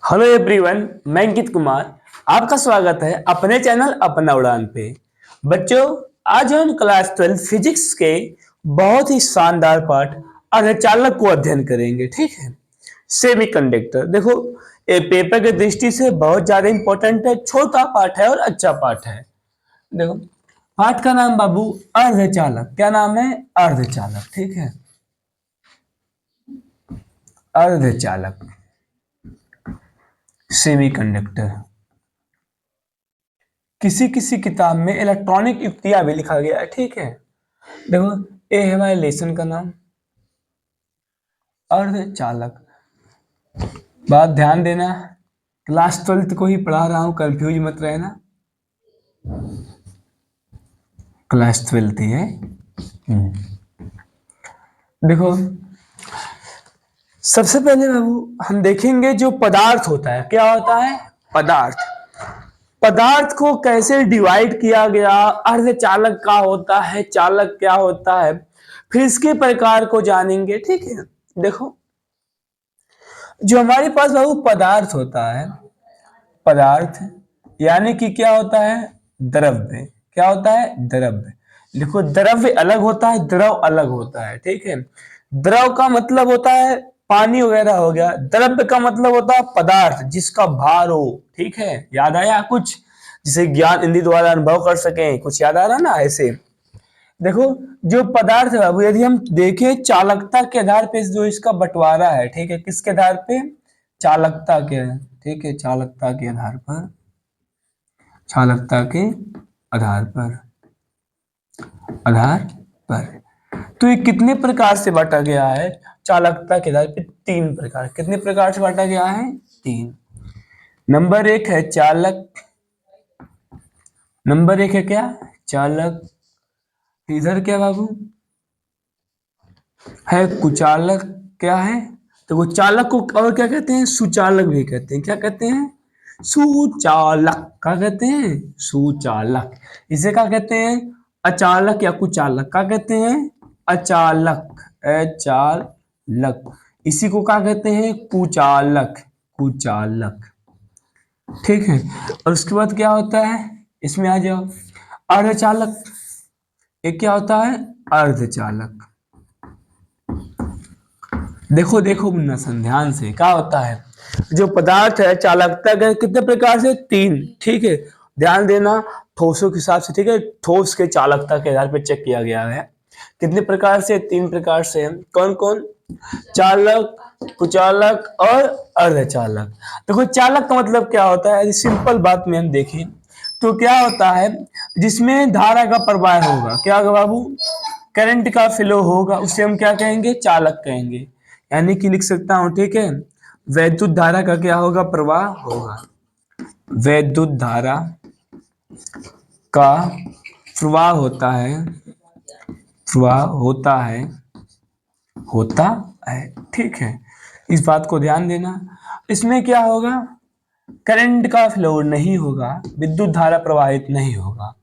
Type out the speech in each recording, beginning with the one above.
Hello everyone, मैं अंकित कुमार। आपका स्वागत है अपने चैनल अपना उड़ान पे। बच्चों, आज हम क्लास 12 फिजिक्स के बहुत ही शानदार पाठ अर्धचालक को अध्ययन करेंगे। ठीक है, सेमीकंडक्टर। देखो, ये पेपर की दृष्टि से बहुत ज्यादा इंपॉर्टेंट है, छोटा पाठ है और अच्छा पाठ है। देखो, पाठ का नाम बाबू अर्धचालक। क्या नाम है? अर्धचालक। ठीक है, अर्धचालक, सेमीकंडक्टर। किसी किसी किताब में इलेक्ट्रॉनिक युक्तियां भी लिखा गया है। ठीक है, देखो, ये है हमारे लेसन का नाम, अर्धचालक। बात ध्यान देना, क्लास 12 को ही पढ़ा रहा हूं, कंफ्यूज मत रहना। क्लास 12 ही है। देखो, सबसे पहले बाबू हम देखेंगे जो पदार्थ होता है। क्या होता है? पदार्थ। पदार्थ को कैसे डिवाइड किया गया, अर्धचालक का होता है, चालक क्या होता है, फिर इसके प्रकार को जानेंगे। ठीक है, देखो, जो हमारे पास बाबू पदार्थ होता है, पदार्थ यानी कि क्या होता है? द्रव्य। क्या होता है? द्रव्य। देखो, द्रव्य अलग होता है, द्रव अलग होता है। ठीक है, द्रव का मतलब होता है पानी वगैरह हो गया, द्रव्य का मतलब होता है पदार्थ जिसका भार हो। ठीक है, याद आया कुछ? जिसे ज्ञान इंद्रिय द्वारा अनुभव कर सके, कुछ याद आ रहा ना? ऐसे देखो, जो पदार्थ है बाबू, यदि हम देखें चालकता के आधार पे जो इसका बंटवारा है। ठीक है, किसके आधार पे? चालकता के। ठीक है, चालकता के आधार पर, चालकता के आधार पर, आधार पर। तो ये कितने प्रकार से बांटा गया है? चालकता के आधार पे 3 प्रकार। कितने प्रकार से बांटा गया है? 3। नंबर 1 है चालक। नंबर 1 है क्या? चालक। इधर क्या बाबू है? कुचालक। क्या है? तो वो चालक को और क्या कहते हैं? सुचालक भी कहते हैं। क्या कहते हैं? सुचालक। क्या कहते हैं? सुचालक। इसे क्या कहते हैं? अचालक या कुचालक। क्या कहते हैं? अचालक, अचालक। इसी को क्या कहते हैं? कुचालक, कुचालक। ठीक है, और उसके बाद क्या होता है? इसमें आ जाओ, अर्धचालक। ये क्या होता है? अर्धचालक। देखो देखो मुन्ना सन, ध्यान से, क्या होता है? जो पदार्थ है चालकता के कितने प्रकार से? 3। ठीक है, ध्यान देना, ठोसों के हिसाब से। ठीक है, ठोस के चालकता के आधार पर चेक किया गया है। कितने प्रकार से? 3 प्रकार से। कौन कौन? चालक, कुचालक और अर्धचालक। देखो, चालक का मतलब क्या होता है? सिंपल बात में हम देखें तो क्या होता है? जिसमें धारा का प्रवाह होगा। क्या होगा बाबू? करंट का फ्लो होगा, उसे हम क्या कहेंगे? चालक कहेंगे। यानी कि लिख सकता हूं, ठीक है, वैद्युत धारा का क्या होगा? प्रवाह होगा। वैद्युत धारा का प्रवाह होता है, प्रवाह होता है, होता है। ठीक है, इस बात को ध्यान देना। इसमें क्या होगा? करंट का फ्लो नहीं होगा, विद्युत धारा प्रवाहित नहीं होगा।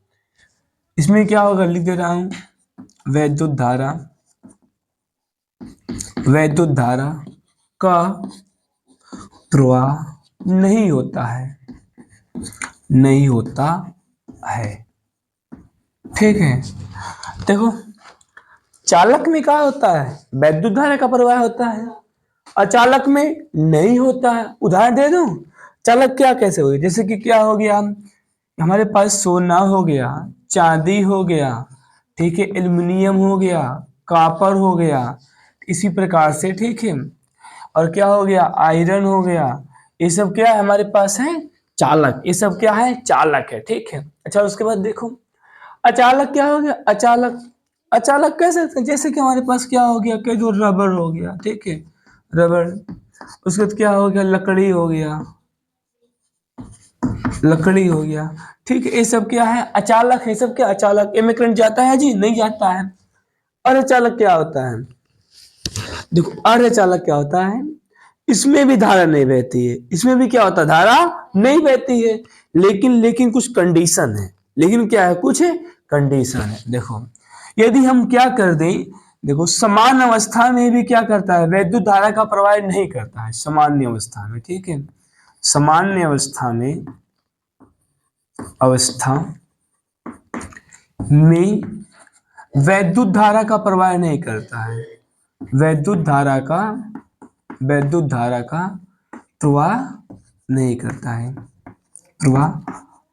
इसमें क्या होगा? लिख दे रहा हूं, वैद्युत धारा, वैद्युत धारा का प्रवाह नहीं होता है, नहीं होता है। ठीक है, देखो, चालक में क्या होता है? वैद्युत धारा का प्रवाह होता है, अचालक में नहीं होता है। उदाहरण दे दूं, चालक क्या कैसे हो गया? जैसे कि क्या हो गया? हमारे पास सोना हो गया, चांदी हो गया, ठीक है, एल्युमिनियम हो गया, कॉपर हो गया, इसी प्रकार से। ठीक है, और क्या हो गया? आयरन हो गया। ये सब क्या है हमारे पास है? चालक। ये सब क्या है? चालक है। ठीक है, अच्छा, उसके बाद देखो, अचालक क्या हो गया? अचालक, अचालक कह सकते हैं, जैसे कि हमारे पास क्या हो गया? कि जो रबर हो गया। ठीक है, रबर। उसके बाद क्या हो गया? लकड़ी हो गया, लकड़ी हो गया। ठीक है, ये सब क्या है? अचालक है। सब क्या? अचालक। इनमें करंट जाता है जी? नहीं जाता है। और अचालक क्या होता है? देखो, अर्धचालक क्या होता है? इसमें भी धारा नहीं बहती है, इसमें भी क्या होता है? धारा नहीं बहती है, लेकिन कुछ कंडीशन है। लेकिन क्या है? कुछ कंडीशन है। देखो, यदि हम क्या कर दें, देखो, समान अवस्था में भी क्या करता है? वैद्युत धारा का प्रवाह नहीं करता है सामान्य अवस्था में। ठीक है, सामान्य अवस्था में वैद्युत धारा का प्रवाह नहीं करता है, वैद्युत धारा का प्रवाह नहीं करता है, प्रवाह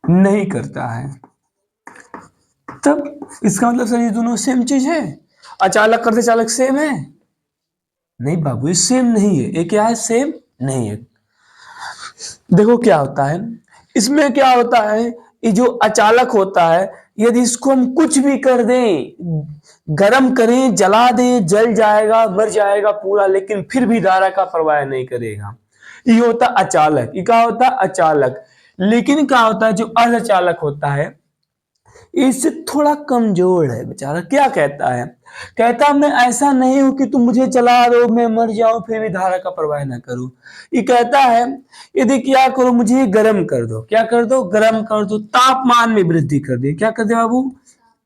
नहीं करता है। तब इसका मतलब सर ये दोनों सेम चीज है, अचालक अर्धचालक सेम है? नहीं बाबू, ये सेम नहीं है। ये क्या है? सेम नहीं है। देखो क्या होता है इसमें, क्या होता है, ये जो अचालक होता है, यदि इसको हम कुछ भी कर दें, गरम करें, जला दें, जल जाएगा, मर जाएगा पूरा, लेकिन फिर भी धारा का प्रवाह नहीं करेगा। ये होता अचालक। ये क्या होता? अचालक। लेकिन क्या होता है जो अर्धचालक होता है, इससे थोड़ा कमजोर है बेचारा। क्या कहता है? कहता मैं ऐसा नहीं हूं कि तुम मुझे चला दो, मैं मर जाऊं, फिर भी धारा का प्रवाह ना करूं। ये कहता है यदि क्या करो, मुझे गर्म कर दो। क्या कर दो? गर्म कर दो, तापमान में वृद्धि कर दे। क्या कर दे बाबू?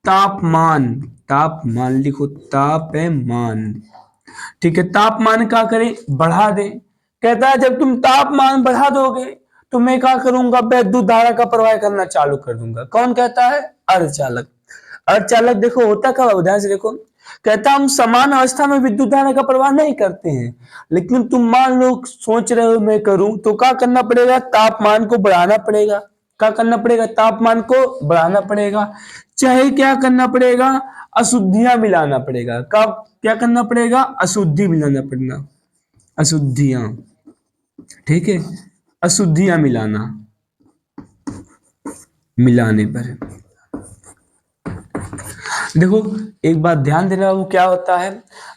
तापमान, तापमान लिखो, तापमान। ठीक है, तापमान क्या करे? बढ़ा दे। कहता है जब तुम तापमान बढ़ा दोगे तो मैं क्या करूंगा? विद्युत धारा का प्रवाह करना चालू कर दूंगा। कौन कहता है? अर्धचालक। अर्धचालक देखो होता क्या, ध्यान से देखो। कहता हम समान अवस्था में विद्युत धारा का प्रवाह नहीं करते हैं, लेकिन तुम मान लो सोच रहे हो मैं करूं, तो क्या करना पड़ेगा? तापमान को बढ़ाना पड़ेगा। क्या करना पड़ेगा? तापमान को बढ़ाना पड़ेगा। चाहे क्या करना पड़ेगा? अशुद्धियां मिलाना पड़ेगा। कब क्या करना पड़ेगा? अशुद्धि मिलाना पड़ेगा, अशुद्धियां। ठीक है, अशुद्धियां मिलाने पर। देखो एक बात ध्यान देना, वो क्या होता है,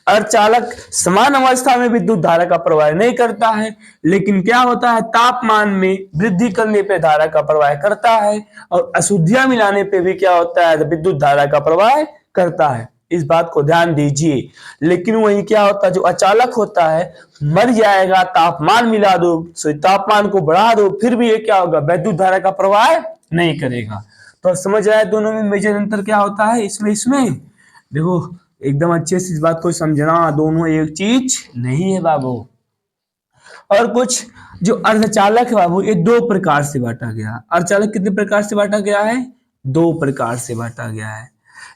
अर्धचालक समान अवस्था में विद्युत धारा का प्रवाह नहीं करता है, लेकिन क्या होता है, तापमान में वृद्धि करने पे धारा का प्रवाह करता है, और अशुद्धियां मिलाने पे भी क्या होता है, विद्युत धारा का प्रवाह करता है। इस बात को ध्यान दीजिए। लेकिन वही क्या होता है, जो अचालक होता है, मर जाएगा, तापमान मिला दो, तापमान को बढ़ा दो, फिर भी ये क्या होगा? विद्युत धारा का प्रवाह नहीं करेगा। तो समझ आया दोनों में मेजर अंतर क्या होता है? इसमें देखो एकदम अच्छे से इस बात को समझना, दोनों एक चीज नहीं है बाबू। और कुछ जो अर्धचालक है बाबू, ये दो प्रकार से बांटा गया। अर्धचालक कितने प्रकार से बांटा गया है? दो प्रकार से बांटा गया है।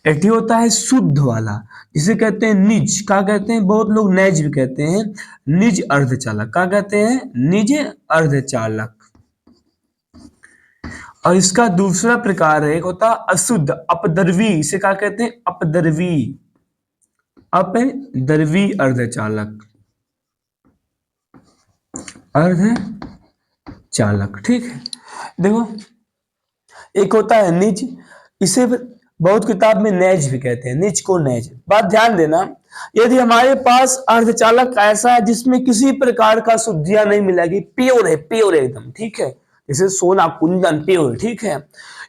एक होता है शुद्ध वाला, जिसे कहते हैं निज। क्या कहते हैं? बहुत लोग नैज भी कहते हैं। निज अर्धचालक। क्या कहते हैं? निज अर्धचालक। और इसका दूसरा प्रकार है, एक होता अशुद्ध अपद्रवी। इसे क्या कहते हैं? अपद्रवी, अपद्रवी अर्धचालक, अर्धचालक। ठीक है, देखो एक होता है निज, इसे बहुत किताब में नैज भी कहते हैं, निज को नैज। बात ध्यान देना, यदि हमारे पास अर्धचालक ऐसा है जिसमें किसी प्रकार का शुद्धियां नहीं मिलेगी, प्योर है, प्योर है एकदम, ठीक है, जैसे सोना कुंदन प्योर, ठीक है,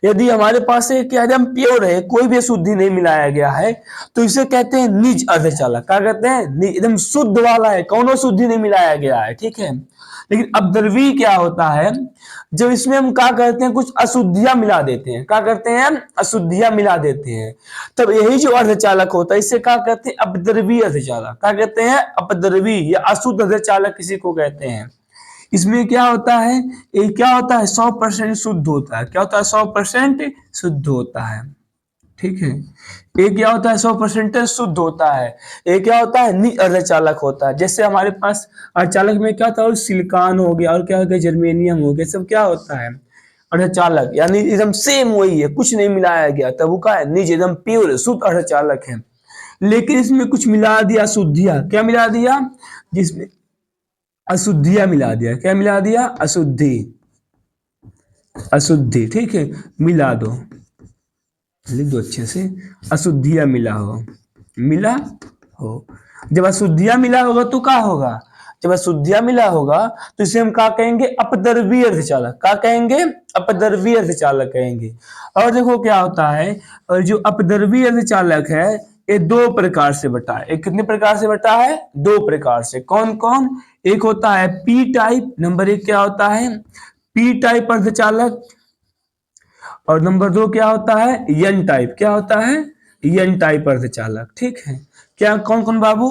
यदि हमारे पास एक एकदम प्योर है, कोई भी शुद्धि नहीं मिलाया गया है, तो इसे कहते हैं निज अर्धचालक। क्या कहते हैं? एकदम शुद्ध वाला है, कौनो शुद्धि नहीं मिलाया गया है, ठीक है। लेकिन अपद्रवी क्या होता है, जब इसमें हम क्या करते हैं, कुछ अशुद्धियां मिला देते हैं। क्या करते हैं? अशुद्धियां मिला देते हैं, तब यही जो अर्धचालक होता है, इसे क्या कहते हैं? अपद्रवी अर्धचालक। क्या कहते हैं? अपद्रवी या अशुद्ध अर्धचालक किसी को कहते हैं। इसमें क्या होता है, ये क्या होता है, 100% शुद्ध होता है। क्या होता है? 100% शुद्ध होता है, ठीक है। एक क्या होता है? 100% शुद्ध होता है। एक क्या होता है? निज अर्धचालक होता है। जैसे हमारे पास अर्धचालक में क्या होता है, सिलिकॉन हो गया, और क्या हो गया, जर्मेनियम हो गया, सब क्या होता है? अर्धचालक, यानी एकदम सेम वही है, कुछ नहीं मिलाया गया, तब वो क्या है? निज, एकदम प्योर शुद्ध अर्धचालक है। लेकिन इसमें कुछ मिला दिया, शुद्धियां। क्या मिला दिया? जिसमें अशुद्धियां मिला दिया। क्या मिला दिया? अशुद्धि, अशुद्धि, ठीक है, मिला दो, लिख दो अच्छे से, अशुद्धियां मिला हो। जब अशुद्धियां मिला होगा तो क्या होगा? जब अशुद्धियां मिला होगा तो इसे हम क्या कहेंगे? अपद्रवी अर्धचालक। क्या कहेंगे? अपद्रवी अर्धचालक कहेंगे। और देखो क्या होता है, और जो अपद्रवी अर्धचालक है, ये दो प्रकार से बटा है। एक कितने प्रकार से बटा है? दो प्रकार से। कौन कौन? एक होता है पी टाइप, नंबर एक क्या होता है? पी टाइप अर्धचालक, और नंबर दो क्या होता है? N type. क्या होता है? एन टाइप अर्धचालक, ठीक है। क्या कौन कौन बाबू?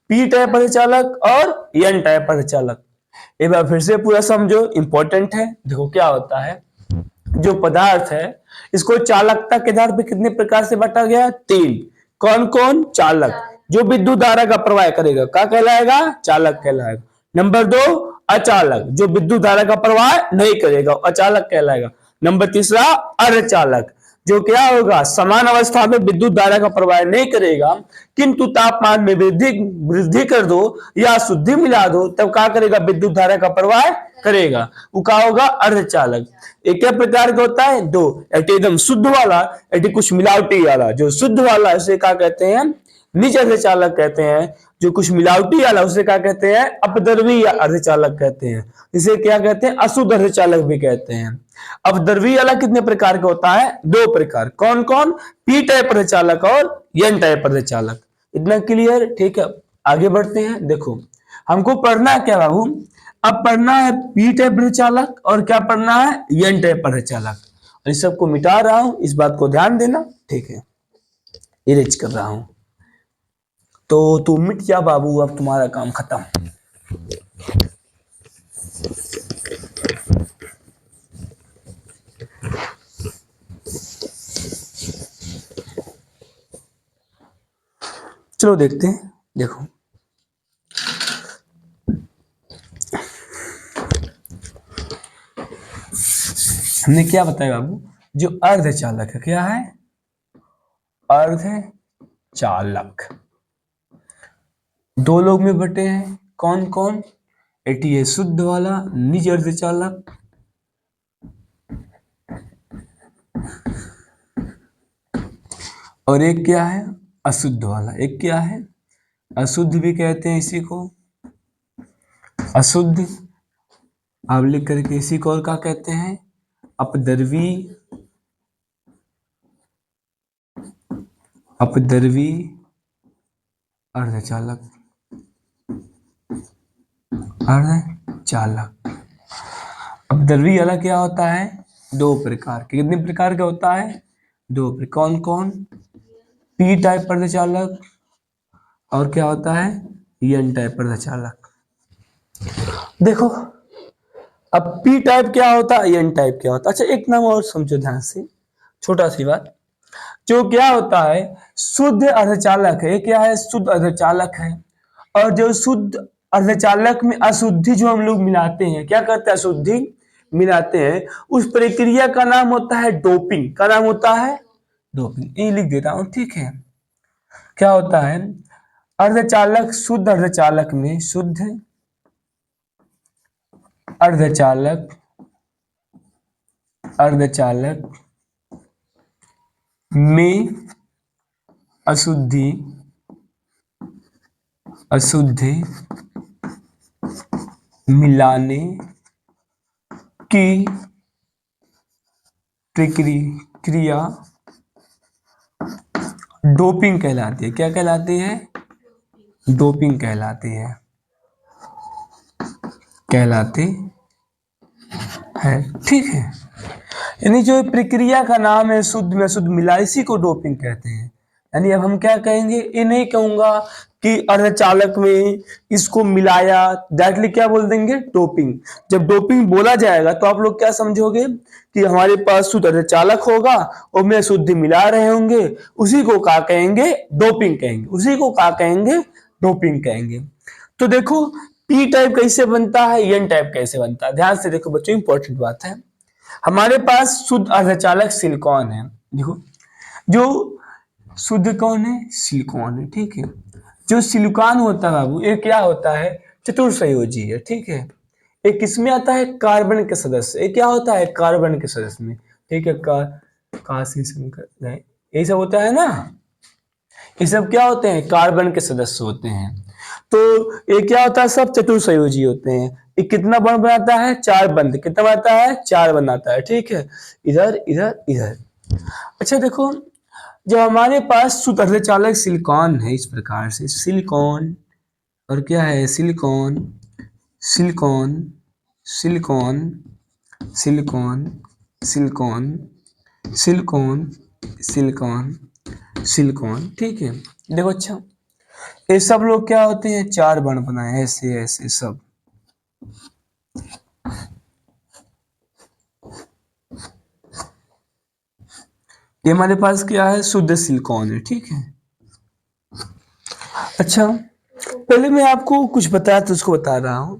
पी टाइप अर्धचालक और एन टाइप अर्धचालक। एक बार फिर से पूरा समझो, इंपॉर्टेंट है। देखो क्या होता है, जो पदार्थ है इसको चालकता के आधार पे कितने प्रकार से बांटा गया? 3। कौन कौन? चालक, जो विद्युत धारा का प्रवाह करेगा क्या कहलाएगा? चालक कहलाएगा। नंबर 2, अचालक, जो विद्युत धारा का प्रवाह नहीं करेगा, अचालक कहलाएगा। नंबर तीसरा, अर्धचालक, जो क्या होगा? समान अवस्था में विद्युत धारा का प्रवाह नहीं करेगा, किंतु तापमान में वृद्धि वृद्धि कर दो या शुद्धि मिला दो तब क्या करेगा? विद्युत धारा का प्रवाह करेगा। वो क्या होगा? अर्धचालक। एक क्या प्रकार का होता है? 2। एक एकदम शुद्ध वाला, एक कुछ मिलावटी वाला। जो शुद्ध वाला उसे क्या कहते हैं? निज अर्धचालक कहते हैं। जो कुछ मिलावटी वाला उसे क्या कहते हैं? अपद्रव्य अर्धचालक कहते हैं। इसे क्या कहते हैं? अशुद्ध अर्धचालक भी कहते हैं। अपद्रव्य वाला कितने प्रकार का होता है? 2 प्रकार। कौन कौन? पी टाइप अर्धचालक और एन टाइप अर्धचालक। इतना क्लियर? ठीक है, आगे बढ़ते हैं। देखो हमको पढ़ना है क्या बाबू? अब पढ़ना है पी टाइप अर्धचालक और क्या पढ़ना है? एन टाइप अर्धचालक। और इस सबको मिटा रहा हूं, इस बात को ध्यान देना, ठीक है? इरेज कर रहा हूं तो तू मिट जा बाबू, अब तुम्हारा काम खत्म। चलो देखते हैं। देखो हमने क्या बताया बाबू? जो अर्धचालक है, क्या है? अर्धचालक 2 लोग में बटे हैं। कौन कौन? एक है शुद्ध वाला निज अर्धचालक, और एक क्या है? अशुद्ध वाला। एक क्या है? अशुद्ध भी कहते हैं इसी को, अशुद्ध। आप लिख करके इसी को और क्या कहते हैं? अपद्रवी, अपद्रवी अर्धचालक, अर्धचालक। अपद्रवी वाला क्या होता है? 2 प्रकार के। कितने प्रकार का होता है? 2 प्रकार। कौन कौन? पी टाइप अर्धचालक और क्या होता है? एन टाइप अर्धचालक। देखो अब पी टाइप क्या होता है, एन टाइप क्या होता है? अच्छा एक नाम और समझो ध्यान से, छोटा सी बात। जो क्या होता है? शुद्ध अर्धचालक है। क्या है? शुद्ध अर्धचालक है। और जो शुद्ध अर्धचालक में अशुद्धि जो हम लोग मिलाते हैं, क्या करते हैं? अशुद्धि मिलाते हैं, उस प्रक्रिया का नाम होता है डोपिंग। का नाम होता है? डोपिंग। ये लिख देता हूं, ठीक है? क्या होता है? अर्धचालक, शुद्ध अर्धचालक में, शुद्ध अर्धचालक, अर्धचालक में अशुद्धि, अशुद्धि मिलाने की प्रक्रिया डोपिंग कहलाती है। क्या कहलाती है? डोपिंग कहलाती है, कहलाती है, ठीक है? यानी जो प्रक्रिया का नाम है शुद्ध में शुद्ध मिला, इसी को डोपिंग कहते हैं। यानी अब हम क्या कहेंगे? ये नहीं कहूंगा कि अर्धचालक में इसको मिलाया, डायरेक्टली क्या बोल देंगे? डोपिंग। जब डोपिंग बोला जाएगा तो आप लोग क्या समझोगे? कि हमारे पास शुद्ध अर्धचालक होगा और में शुद्ध मिला रहे होंगे, उसी को क्या कहेंगे? डोपिंग कहेंगे। उसी को क्या कहेंगे? डोपिंग कहेंगे। तो देखो पी टाइप कैसे बनता है, एन टाइप कैसे बनता है, ध्यान से देखो बच्चों, इंपॉर्टेंट बात है। हमारे पास शुद्ध अर्धचालक सिलिकॉन है। देखो जो शुद्ध कौन है? सिलिकॉन है, ठीक है? जो सिलिकॉन होता है बाबू, ये क्या होता है? चतुर्संयोजी है, ठीक है? एक किसमें आता है? कार्बन के सदस्य। ये क्या होता है? कार्बन के सदस्य में, ठीक है? काशी शंकर, ये सब होता है ना, ये सब क्या होते हैं? कार्बन के सदस्य होते हैं। तो ये क्या होता है? सब चतुर्संयोजी होते हैं। ये कितना बंध बनाता है? 4 बंध। कितना बनाता है? 4 बनाता है, ठीक है? इधर इधर इधर। अच्छा देखो, जब हमारे पास शुद्ध अर्धचालक सिलिकॉन है, इस प्रकार से सिलिकॉन, और क्या है? Silicon, silicon, silicon, silicon, silicon, silicon, silicon, silicon, ठीक है? देखो अच्छा, ये सब लोग क्या होते हैं? 4 बंध बनाए, ऐसे ऐसे सब, ये हमारे पास क्या है, शुद्ध सिलिकॉन है, ठीक है। अच्छा, पहले मैं आपको कुछ बताया तो उसको बता रहा हूं।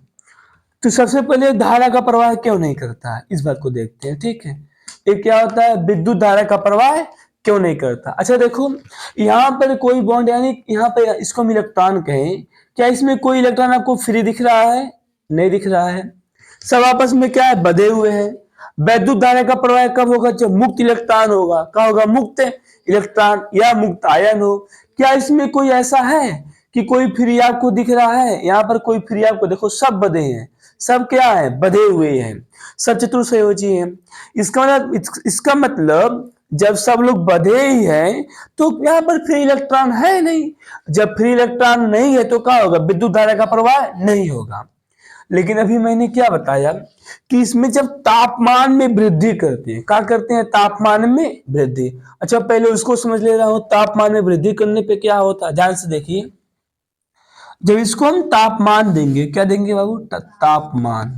तो सबसे पहले धारा का प्रवाह क्यों नहीं करता है, इस बात को देखते हैं, ठीक है। ये क्या होता है, विद्युत धारा का प्रवाह क्यों नहीं करता। अच्छा देखो, यहाँ पर कोई बॉन्ड, यानी यहाँ पे इसको हम इलेक्ट्रॉन कहें, क्या इसमें कोई इलेक्ट्रॉन आपको फ्री दिख रहा है, नहीं दिख रहा है। सब आपस में क्या है, बंधे हुए हैं। वैद्युत धारा का प्रवाह कब होगा, जब मुक्त इलेक्ट्रॉन होगा। क्या होगा, मुक्त इलेक्ट्रॉन या मुक्त आयन हो। क्या इसमें कोई ऐसा है कि कोई फ्री आपको दिख रहा है, यहाँ पर कोई फ्री आपको, देखो सब बंधे हैं, सब क्या है, बंधे हुए हैं, सब चतुर्संयोजी हैं। इसका मतलब जब सब लोग बंधे ही हैं तो यहाँ पर फ्री इलेक्ट्रॉन है नहीं। जब फ्री इलेक्ट्रॉन नहीं है तो क्या होगा, विद्युत धारा का प्रवाह नहीं होगा। लेकिन अभी मैंने क्या बताया कि इसमें जब तापमान में वृद्धि करते हैं, क्या करते हैं, तापमान में वृद्धि। अच्छा पहले उसको समझ ले रहा हूं, तापमान में वृद्धि करने पे क्या होता है, ध्यान से देखिए। जब इसको हम तापमान देंगे, क्या देंगे बाबू, तापमान,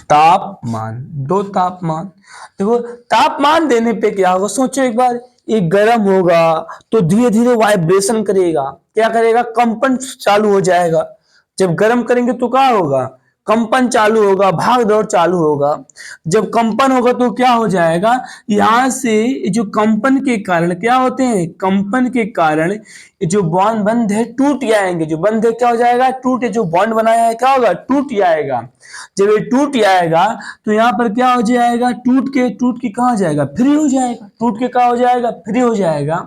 तापमान, दो तापमान। देखो तापमान देने पे क्या होगा, सोचो एक बार, ये गर्म होगा तो धीरे धीरे वाइब्रेशन करेगा, क्या करेगा, कंपन चालू हो जाएगा। जब गर्म करेंगे तो क्या होगा, कंपन चालू होगा, भाग दौड़ चालू होगा। जब कंपन होगा तो क्या हो जाएगा, यहां से जो कंपन के कारण क्या होते हैं, कंपन के कारण जो बॉन्ड बंद है टूट जाएंगे, जो बंद है क्या हो जाएगा, टूट, जो बॉन्ड बनाया है क्या होगा, टूट जाएगा। जब ये टूट जाएगा तो यहाँ पर क्या हो जाएगा, टूट के कहा जाएगा, फ्री हो जाएगा, टूट के कहा हो जाएगा, फ्री हो जाएगा।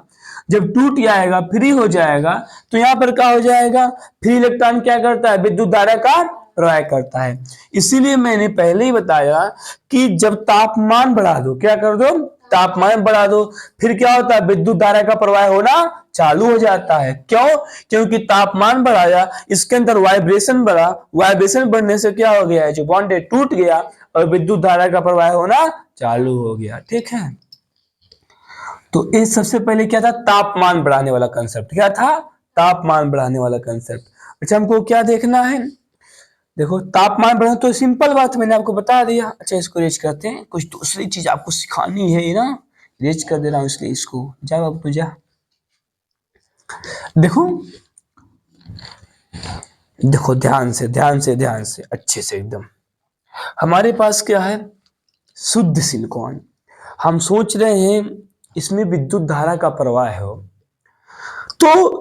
जब टूट जाएगा, फ्री हो जाएगा, तो यहाँ पर क्या हो जाएगा, फ्री इलेक्ट्रॉन क्या करता है, विद्युत धारा का प्रवाह करता है। इसीलिए मैंने पहले ही बताया कि जब तापमान बढ़ा दो, क्या कर दो, तापमान बढ़ा दो, फिर क्या होता है, विद्युत धारा का प्रवाह होना चालू हो जाता है। क्यों, क्योंकि तापमान बढ़ाया, इसके अंदर वाइब्रेशन बढ़ा, वाइब्रेशन बढ़ने से क्या हो गया है, जो बॉन्ड है टूट गया और विद्युत धारा का प्रवाह होना चालू हो गया, ठीक है। तो ये सबसे पहले क्या था, तापमान बढ़ाने वाला कंसेप्ट, क्या था, तापमान बढ़ाने वाला कंसेप्ट। अच्छा हमको क्या देखना है, देखो तापमान बढ़ा तो सिंपल बात मैंने आपको बता दिया। अच्छा इसको रेज करते हैं, कुछ दूसरी चीज आपको सिखानी है ना, रेज कर दे रहा हूँ इसलिए इसको, जा बाबू तू जा। देखो देखो ध्यान से ध्यान से ध्यान से अच्छे से एकदम, हमारे पास क्या है, शुद्ध सिलिकॉन। हम सोच रहे हैं इसमें विद्युत धारा का प्रवाह हो, तो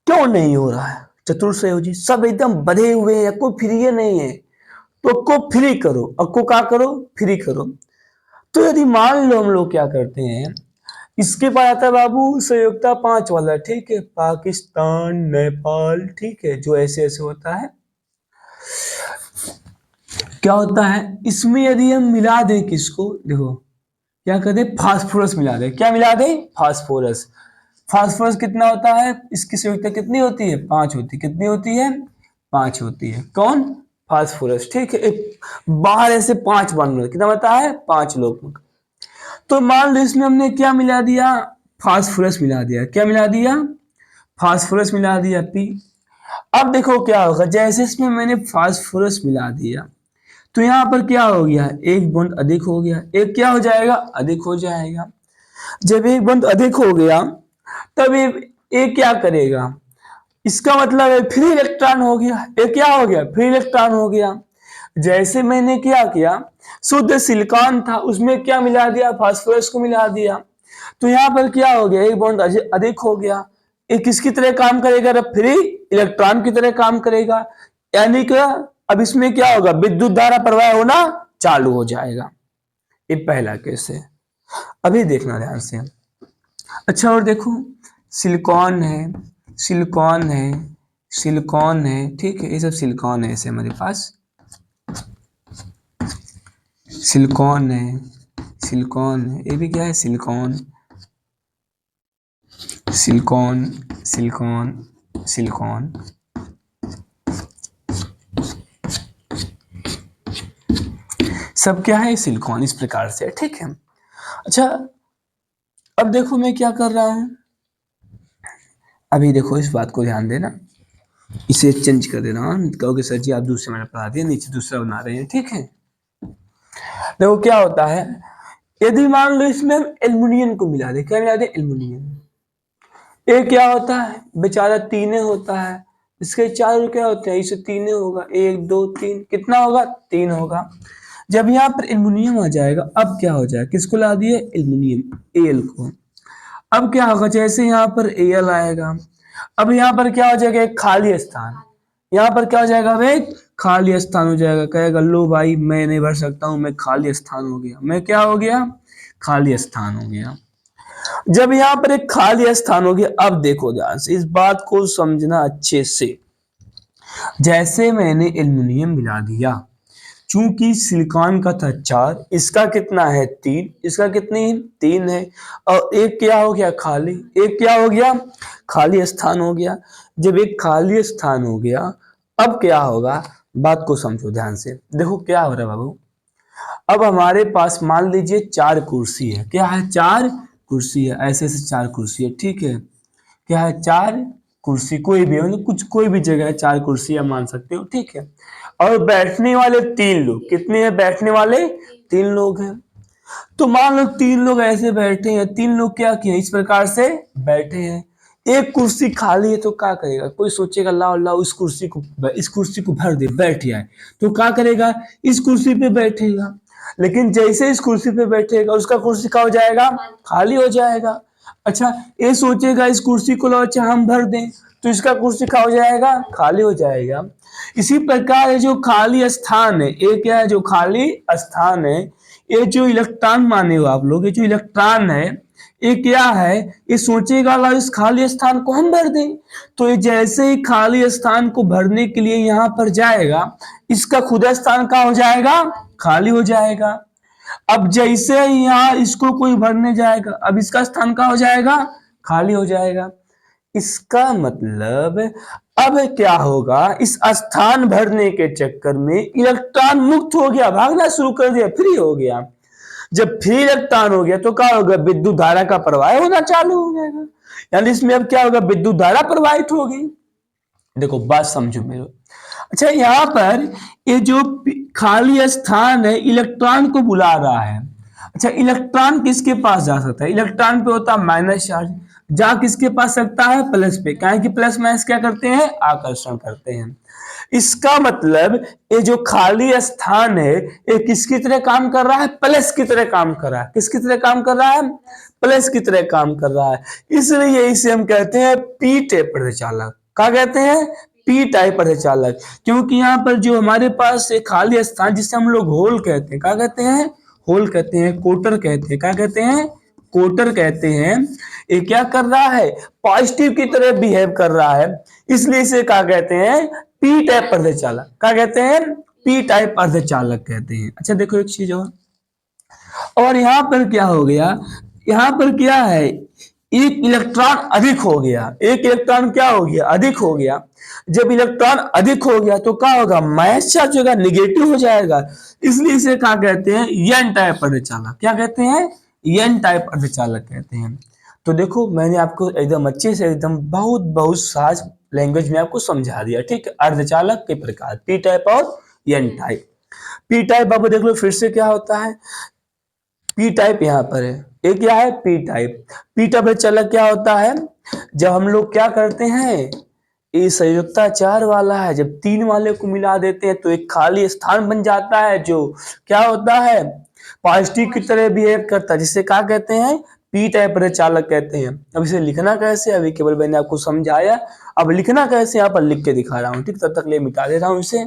क्यों नहीं हो रहा है, चतुर्संयोजी सब एकदम बधे हुए हैं, कोई फ्री नहीं है। तो को फ्री करो, को क्या करो, फ्री करो। तो यदि मान लो हम लोग क्या करते हैं, इसके बाद आता है बाबू संयोगता 5 वाला, ठीक है, पाकिस्तान, नेपाल, ठीक है, जो ऐसे ऐसे होता है। क्या होता है इसमें, यदि हम मिला दें किसको, देखो क्या कर दे, फास्फोरस मिला दे, क्या मिला दे, फास्फोरस। फास्फोरस कितना होता है, इसकी संयोगिता कितनी होती है, 5 होती है, कितनी होती है, 5 होती है, कौन, फास्फोरस, ठीक है। बाहर ऐसे 5 बन रहे, कितना बता है, 5 लोग। तो मान लो इसमें हमने क्या मिला दिया, फास्फोरस मिला दिया, क्या मिला दिया, फास्फोरस मिला दिया, पी। अब देखो क्या होगा, जैसे इसमें मैंने फास्फोरस मिला दिया तो यहाँ पर क्या हो गया, एक बॉन्ड अधिक हो गया, एक क्या हो जाएगा, अधिक हो जाएगा। जब एक बॉन्ड अधिक हो गया तब ये क्या करेगा, इसका मतलब है फ्री इलेक्ट्रॉन हो गया, ये क्या हो गया, फ्री इलेक्ट्रॉन हो गया। जैसे मैंने क्या किया, शुद्ध सिलिकॉन था उसमें क्या मिला दिया, फास्फोरस को मिला दिया, तो यहाँ पर क्या हो गया, एक बॉन्ड अधिक हो गया। ये किसकी तरह काम करेगा, फ्री इलेक्ट्रॉन की तरह काम करेगा। यानी कि अब इसमें क्या होगा, विद्युत धारा प्रवाह होना चालू हो जाएगा। ये पहला केस है, अभी देखना ध्यान से। अच्छा और देखो, सिलिकॉन है, सिलिकॉन है, सिलिकॉन है, ठीक है, ये सब सिलिकॉन है ऐसे हमारे पास, सिलिकॉन है, सिलिकॉन है, ये भी क्या है, सिलिकॉन, सिलिकॉन, सिलिकॉन, सिलिकॉन, सब क्या है, सिलिकॉन, इस प्रकार से, ठीक है। अच्छा अब देखो मैं क्या कर रहा हूं, अभी देखो इस बात को ध्यान देना। इसे चेंज कर देना, कहोगे सर जी आप दूसरे मैंने पढ़ा दिया, नीचे दूसरा बना रहे हैं, ठीक है। देखो क्या होता है, यदि मान लो इसमें हम एल्युमिनियम को मिला दे, क्या मिला दे, एल्युमिनियम। ये क्या होता है बेचारा, तीने होता है, इसके चार क्या होते हैं, इसे तीने होगा, एक दो तीन, कितना होगा, तीन होगा। जब यहाँ पर एल्युमिनियम आ जाएगा, अब क्या हो जाएगा, किसको ला दिए, एल्युमिनियम, एल को। अब क्या होगा, जैसे यहाँ पर एल आएगा, अब यहाँ पर क्या हो जाएगा, एक खाली स्थान, यहाँ पर क्या हो जाएगा भाई, खाली स्थान हो जाएगा। कहेगा लो भाई मैं नहीं भर सकता हूं, मैं खाली स्थान हो गया, मैं क्या हो गया, खाली स्थान हो गया। जब यहाँ पर एक खाली स्थान हो गया, अब देखो ध्यान से इस बात को समझना अच्छे से। जैसे मैंने एल्युमिनियम मिला दिया, चूंकि सिलिकॉन का था चार, इसका कितना है तीन, इसका कितनी है, तीन है, और एक क्या हो गया, खाली, एक क्या हो गया, खाली स्थान हो गया। जब एक खाली स्थान हो गया, अब क्या होगा, बात को समझो ध्यान से। देखो क्या हो रहा है बाबू, अब हमारे पास मान लीजिए चार कुर्सी है, क्या है, चार कुर्सी है, ऐसे ऐसे चार कुर्सी है, ठीक है। क्या है, चार कुर्सी, कोई भी मतलब कुछ कोई भी जगह है, चार कुर्सियां मान सकते हो, ठीक है। और बैठने वाले तीन लोग, कितने हैं बैठने वाले, तीन लोग हैं। तो मान लो तीन लोग ऐसे बैठे हैं, तीन लोग क्या किए, इस प्रकार से बैठे हैं। एक कुर्सी खाली है तो क्या करेगा, कोई सोचेगा लाओ लाओ इस कुर्सी को भर दे, बैठ जाए, तो क्या करेगा, इस कुर्सी पे बैठेगा। लेकिन जैसे इस कुर्सी पे बैठेगा, उसका कुर्सी क्या हो जाएगा, खाली हो जाएगा। अच्छा, ये सोचेगा इस कुर्सी को लो, अच्छा हम भर दें, तो इसका कुर्सी क्या हो जाएगा, खाली हो जाएगा। इसी प्रकार ये जो खाली स्थान है, ये क्या है, जो खाली स्थान है, ये जो इलेक्ट्रॉन माने हो आप लोग, ये जो इलेक्ट्रॉन है, ये क्या है, ये सोचेगा ला इस खाली स्थान को हम भर दें। तो ये जैसे ही खाली स्थान को भरने के लिए यहाँ पर जाएगा, इसका खुद स्थान क्या हो जाएगा, खाली हो जाएगा। अब जैसे ही यहाँ इसको कोई भरने जाएगा, अब इसका स्थान क्या हो जाएगा, खाली हो जाएगा। इसका मतलब अब क्या होगा, इस स्थान भरने के चक्कर में इलेक्ट्रॉन मुक्त हो गया, भागना शुरू कर दिया, फ्री हो गया। जब फ्री इलेक्ट्रॉन हो गया तो क्या होगा, विद्युत धारा का प्रवाह होना चालू हो जाएगा। यानी इसमें अब क्या होगा, विद्युत धारा प्रवाहित होगी। देखो बात समझो मेरे। अच्छा, यहाँ पर ये जो खाली स्थान है, इलेक्ट्रॉन को बुला रहा है। अच्छा, इलेक्ट्रॉन किसके पास जा सकता है, इलेक्ट्रॉन पे होता है माइनस चार्ज, जा किसके पास सकता है, प्लस पे, क्या है कि प्लस माइनस क्या करते हैं, आकर्षण करते हैं। इसका मतलब ये जो खाली स्थान है, ये किसकी तरह काम कर रहा है, प्लस की तरह काम कर रहा है, किसकी तरह काम कर रहा है, प्लस की तरह काम कर रहा है। इसलिए इसे हम कहते हैं पी टाइप अर्धचालक। क्या कहते हैं, पी टाइप अर्धचालक। क्योंकि यहाँ पर जो हमारे पास एक खाली स्थान, जिसे हम लोग होल कहते हैं, क्या कहते हैं, होल कहते हैं, कोटर कहते हैं, क्या कहते हैं, कोटर कहते हैं। ये क्या कर रहा है, पॉजिटिव की तरह बिहेव कर रहा है, इसलिए इसे क्या कहते हैं, पी टाइप अर्धचालक। क्या कहते हैं, पी टाइप अर्धचालक कहते हैं। अच्छा देखो एक चीज और यहाँ पर क्या हो गया, यहाँ पर क्या है, एक इलेक्ट्रॉन अधिक हो गया, एक इलेक्ट्रॉन क्या हो गया, अधिक हो गया। जब इलेक्ट्रॉन अधिक हो गया तो क्या होगा, माइनस चार्ज होगा, निगेटिव हो जाएगा। इसलिए इसे क्या कहते हैं, एन टाइप अर्धचालक। क्या कहते हैं, एन टाइप अर्धचालक कहते हैं। तो देखो मैंने आपको एकदम अच्छे से, एकदम बहुत बहुत सहज लैंग्वेज में आपको समझा दिया, ठीक है। अर्धचालक के प्रकार पी टाइप और एन टाइप। पी टाइप बाबू देख लो फिर से क्या होता है, पी टाइप यहाँ पर है, ये क्या है, पी टाइप। पी टाइप अर्धचालक क्या होता है, जब हम लोग क्या करते हैं, ये संयुक्ता चार वाला है, जब तीन वाले को मिला देते हैं तो एक खाली स्थान बन जाता है, जो क्या होता है, पॉजिटिव की तरह बिहेव करता है, जिसे क्या कहते हैं, पी टाइप अर्धचालक कहते हैं। अब इसे लिखना कैसे, अभी केवल मैंने आपको समझाया, अब लिखना कैसे यहाँ पर लिख के दिखा रहा हूँ, ठीक। तब तक ले मिटा दे रहा हूँ इसे।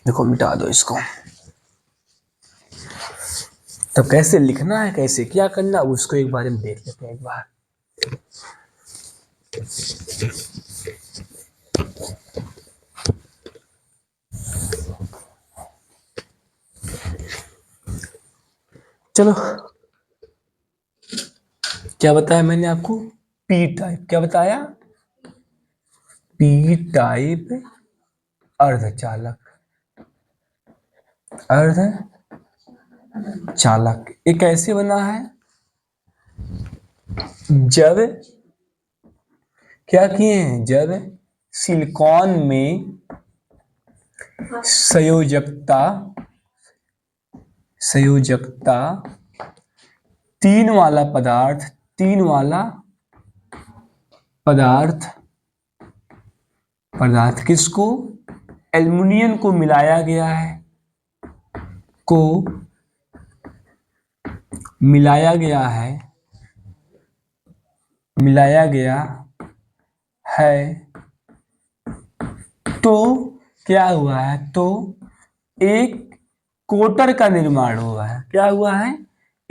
देखो मिटा दो इसको। तब कैसे लिखना है, कैसे क्या करना, उसको एक बार हम देख लेते हैं एक बार। चलो, क्या बताया मैंने आपको, पी टाइप, क्या बताया, पी टाइप अर्धचालक। अर्धचालक ये कैसे बना है? जब क्या किए हैं? जब सिलिकॉन में संयोजकता तीन वाला पदार्थ किसको? एल्युमिनियम को मिलाया गया है, तो क्या हुआ है? तो एक कोटर का निर्माण हुआ है। क्या हुआ है?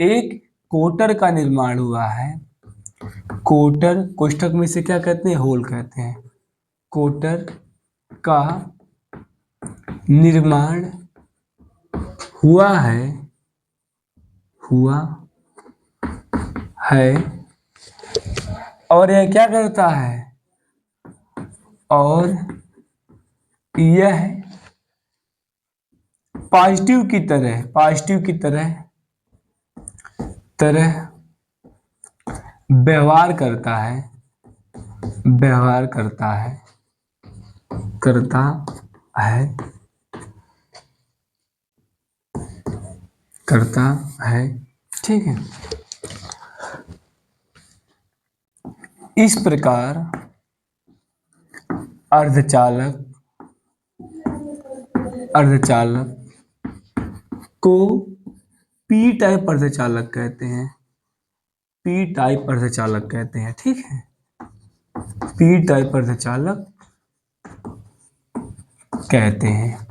एक कोटर का निर्माण हुआ है। कोटर कोष्ठक में से क्या कहते हैं? होल कहते हैं। कोटर का निर्माण हुआ है और यह क्या करता है? और यह पॉजिटिव की तरह व्यवहार करता है। ठीक है। इस प्रकार अर्धचालक को पी टाइप अर्धचालक कहते हैं। ठीक है। पी टाइप अर्धचालक कहते हैं।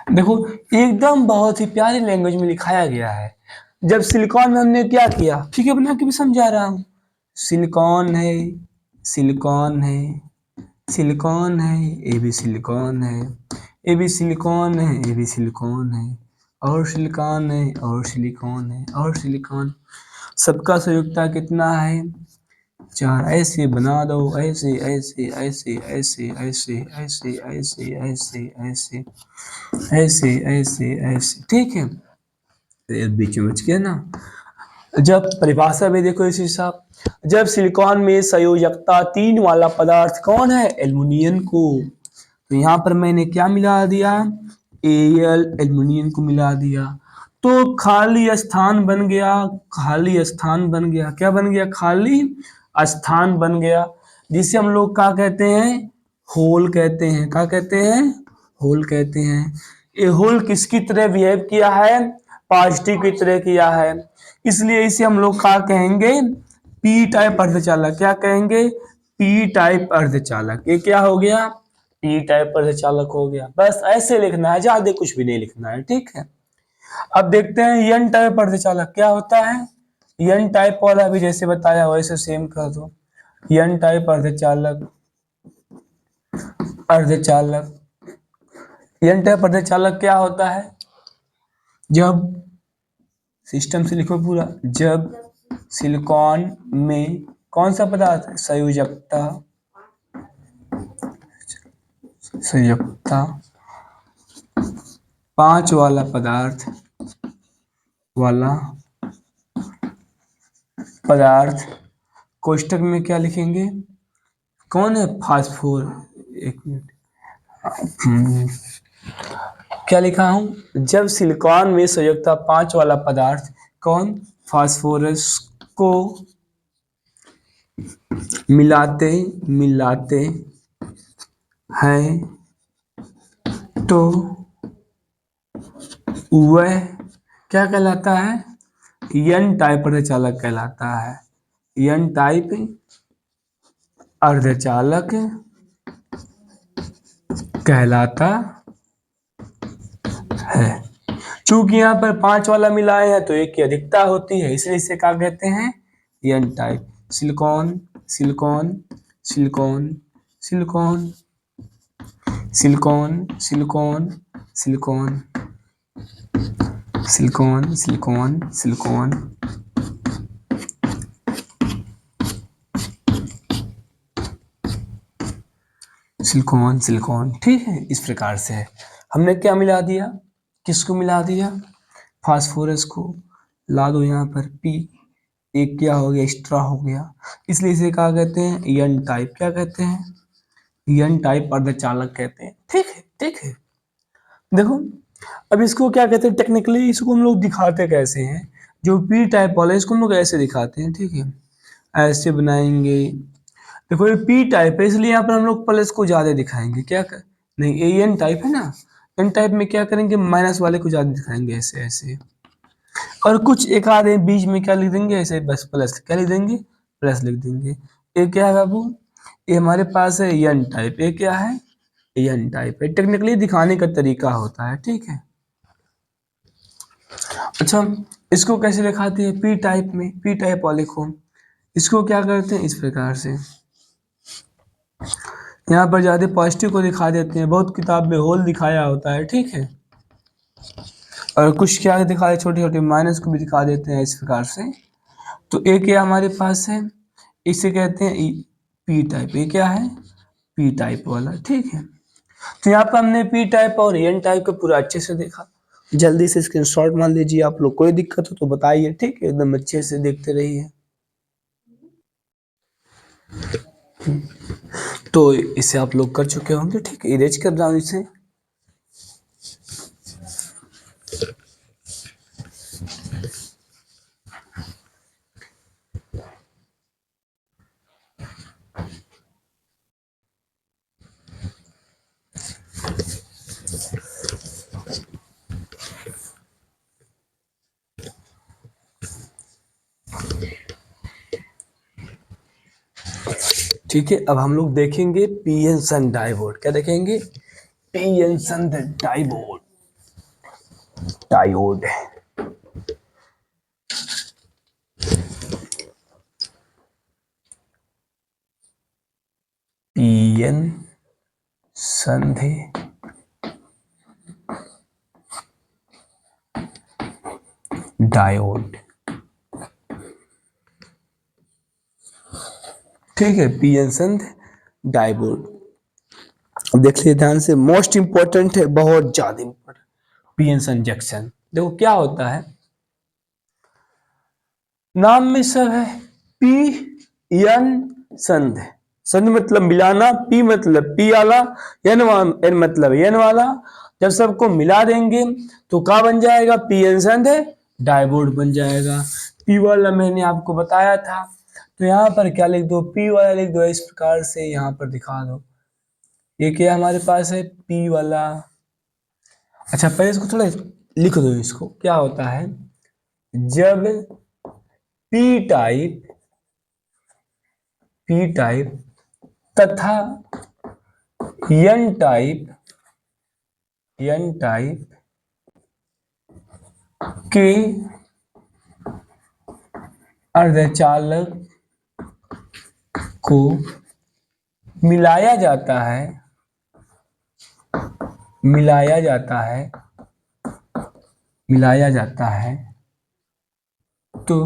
देखो एकदम बहुत ही प्यारी लैंग्वेज में लिखाया गया है। जब सिलिकॉन में हमने क्या किया, ठीक है, बना के भी समझा रहा हूं। सिलिकॉन है, ये भी सिलिकॉन है, ये भी सिलिकॉन है, और सिलिकॉन। सबका संयुक्ता कितना है? 4। ऐसे बना दो, ऐसे। ठीक है, बीच में बच गया ना। जब परिभाषा में देखो इस हिसाब, जब सिलिकॉन में संयोजकता 3 वाला पदार्थ कौन है? एल्युमिनियम को। तो यहाँ पर मैंने क्या मिला दिया? एल्युमिनियम को मिला दिया, तो खाली स्थान बन गया। क्या बन गया? खाली स्थान बन गया, जिसे हम लोग क्या कहते हैं? होल कहते हैं। क्या कहते हैं? होल कहते हैं। ये होल किसकी तरह बिहेव किया है? पॉजिटिव की तरह किया है, इसलिए इसे हम लोग क्या कहेंगे? पी टाइप अर्धचालक। क्या कहेंगे? पी टाइप अर्धचालक। ये क्या हो गया? पी टाइप अर्धचालक हो गया। बस ऐसे लिखना है, ज्यादा कुछ भी नहीं लिखना है। ठीक है। अब देखते हैं एन टाइप अर्धचालक क्या होता है। एन टाइप वाला भी जैसे बताया वैसे सेम कर दो। एन टाइप अर्धचालक क्या होता है? जब सिस्टम से लिखो पूरा, जब सिलिकॉन में कौन सा पदार्थ है? संयोजकता 5 वाला पदार्थ कोष्ठक में क्या लिखेंगे? कौन है? फास्फोर। एक मिनट, क्या लिखा हूं? जब सिलिकॉन में संयोजकता 5 वाला पदार्थ कौन? फास्फोरस को मिलाते हैं तो वह क्या कहलाता है? एन टाइप अर्धचालक कहलाता है। एन टाइप अर्धचालक कहलाता है। चूंकि यहाँ पर 5 वाला मिलाए हैं तो एक की अधिकता होती है, इसलिए इसे क्या कहते हैं? N type. Silicon silicon silicon, ठीक है। इस प्रकार से है। हमने क्या मिला दिया, किसको मिला दिया, फास्फोरस को। ला दो यहाँ पर पी, एक क्या हो गया, एक्स्ट्रा हो गया, इसलिए इसे क्या कहते हैं, एन टाइप। क्या कहते हैं, एन टाइप अर्धचालक कहते हैं। ठीक है, ठीक है। देखो अब इसको क्या कहते हैं टेक्निकली, इसको हम लोग दिखाते कैसे हैं, जो पी टाइप वाला है इसको हम लोग ऐसे दिखाते हैं, ठीक है। ऐसे बनाएंगे। देखो ये पी टाइप है इसलिए यहाँ पर हम लोग प्लस को ज्यादा दिखाएंगे, क्या कर नहीं, ए एन टाइप है ना, एन टाइप में क्या करेंगे, माइनस वाले को ज्यादा दिखाएंगे, ऐसे ऐसे। और कुछ एक आधे बीच में क्या लिख देंगे, ऐसे बस प्लस, क्या लिख देंगे, प्लस लिख देंगे। ये क्या है बाबू, ये हमारे पास है एन टाइप। ये क्या है, एन टाइप है। टेक्निकली दिखाने का तरीका होता है, ठीक है। अच्छा, इसको कैसे दिखाते हैं, पी टाइप में, पी टाइप वाले को इसको क्या करते हैं, इस प्रकार से यहाँ पर ज्यादा पॉजिटिव को दिखा देते हैं, बहुत किताब में होल दिखाया होता है, ठीक है। और कुछ क्या दिखा, छोटे छोटे माइनस को भी दिखा देते हैं, इस प्रकार से। तो एक ये हमारे पास है, इसे कहते हैं पी टाइप। ये क्या है, पी टाइप वाला, ठीक है। तो यहाँ पर हमने पी टाइप और एन टाइप को पूरा अच्छे से देखा। जल्दी से स्क्रीनशॉट मान लीजिए आप लोग, कोई दिक्कत हो तो बताइए, ठीक है। एकदम अच्छे से देखते रहिए। तो इसे आप लोग कर चुके होंगे, ठीक है। इरेज कर रहा हूँ इसे। ठीक है, अब हम लोग देखेंगे पी एन सन डायोड। क्या देखेंगे, पी एन सन डायोड, डायोड। पी एन संधि डायोड, ठीक है। पी एन संधि डायोड देख लिए ध्यान से, मोस्ट इंपॉर्टेंट है, बहुत ज्यादा इंपॉर्टेंट। पी एन सन जंक्शन देखो क्या होता है, नाम में सब है, पी एन संध। संध मतलब मिलाना, पी मतलब पी वाला, एन एन मतलब एन वाला। जब सबको मिला देंगे तो क्या बन जाएगा, पी एन संध डायोड बन जाएगा। पी वाला मैंने आपको बताया था, तो यहाँ पर क्या लिख दो, पी वाला लिख दो, इस प्रकार से यहाँ पर दिखा दो। ये क्या हमारे पास है, पी वाला। अच्छा पहले इसको थोड़ा लिख दो, इसको क्या होता है, जब पी टाइप, पी टाइप तथा एन टाइप, एन टाइप के अर्धचालक को मिलाया जाता है, मिलाया जाता है, मिलाया जाता है, तो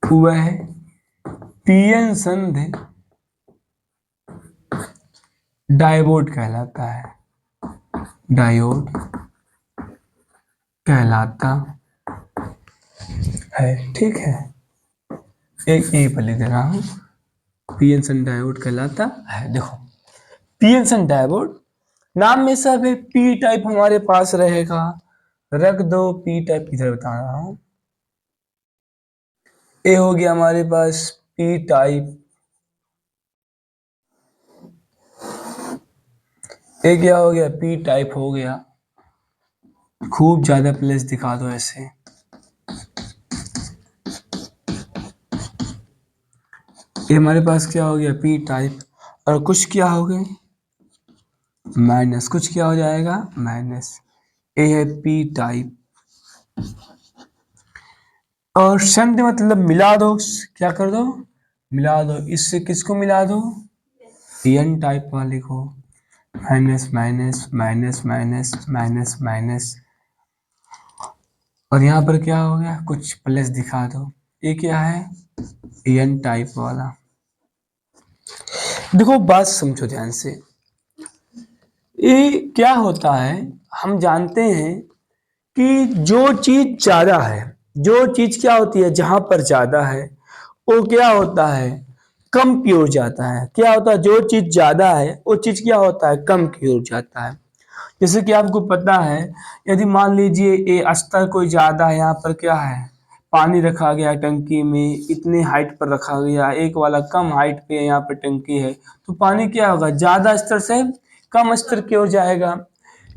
वह पीएन संधि डायोड कहलाता है, डायोड कहलाता है, ठीक है। एक ए पर लिख दे रहा हूं, पीएन संधि डायोड कहलाता है। देखो पीएन संधि डायोड नाम में सब है, पी टाइप हमारे पास रहेगा, रख दो पी टाइप, इधर बता रहा हूं। ए हो गया हमारे पास पी टाइप, ए क्या हो गया, पी टाइप हो गया। खूब ज्यादा प्लेस दिखा दो ऐसे। ये हमारे पास क्या हो गया, पी टाइप, और कुछ क्या हो गए, माइनस, कुछ क्या हो जाएगा, माइनस। ए है पी टाइप, और संधि मतलब मिला दो, क्या कर दो, मिला दो। इससे किसको मिला दो, एन टाइप वाले को। Minus minus minus minus minus minus, और यहाँ पर क्या हो गया, कुछ प्लस दिखा दो। ये क्या है, एन टाइप वाला। देखो बात समझो ध्यान से। ये क्या होता है, हम जानते हैं कि जो चीज ज्यादा है, जो चीज क्या होती है जहां पर ज्यादा है वो क्या होता है, कम की ओर जाता है। क्या होता है, जो चीज ज्यादा है वो चीज क्या होता है, कम की ओर जाता है। जैसे कि आपको पता है, यदि मान लीजिए ये स्तर कोई ज्यादा है, यहाँ पर क्या है, पानी रखा गया टंकी में, इतने हाइट पर रखा गया, एक वाला कम हाइट पे यहाँ पर टंकी है, तो पानी क्या होगा, ज्यादा स्तर से कम स्तर की ओर जाएगा।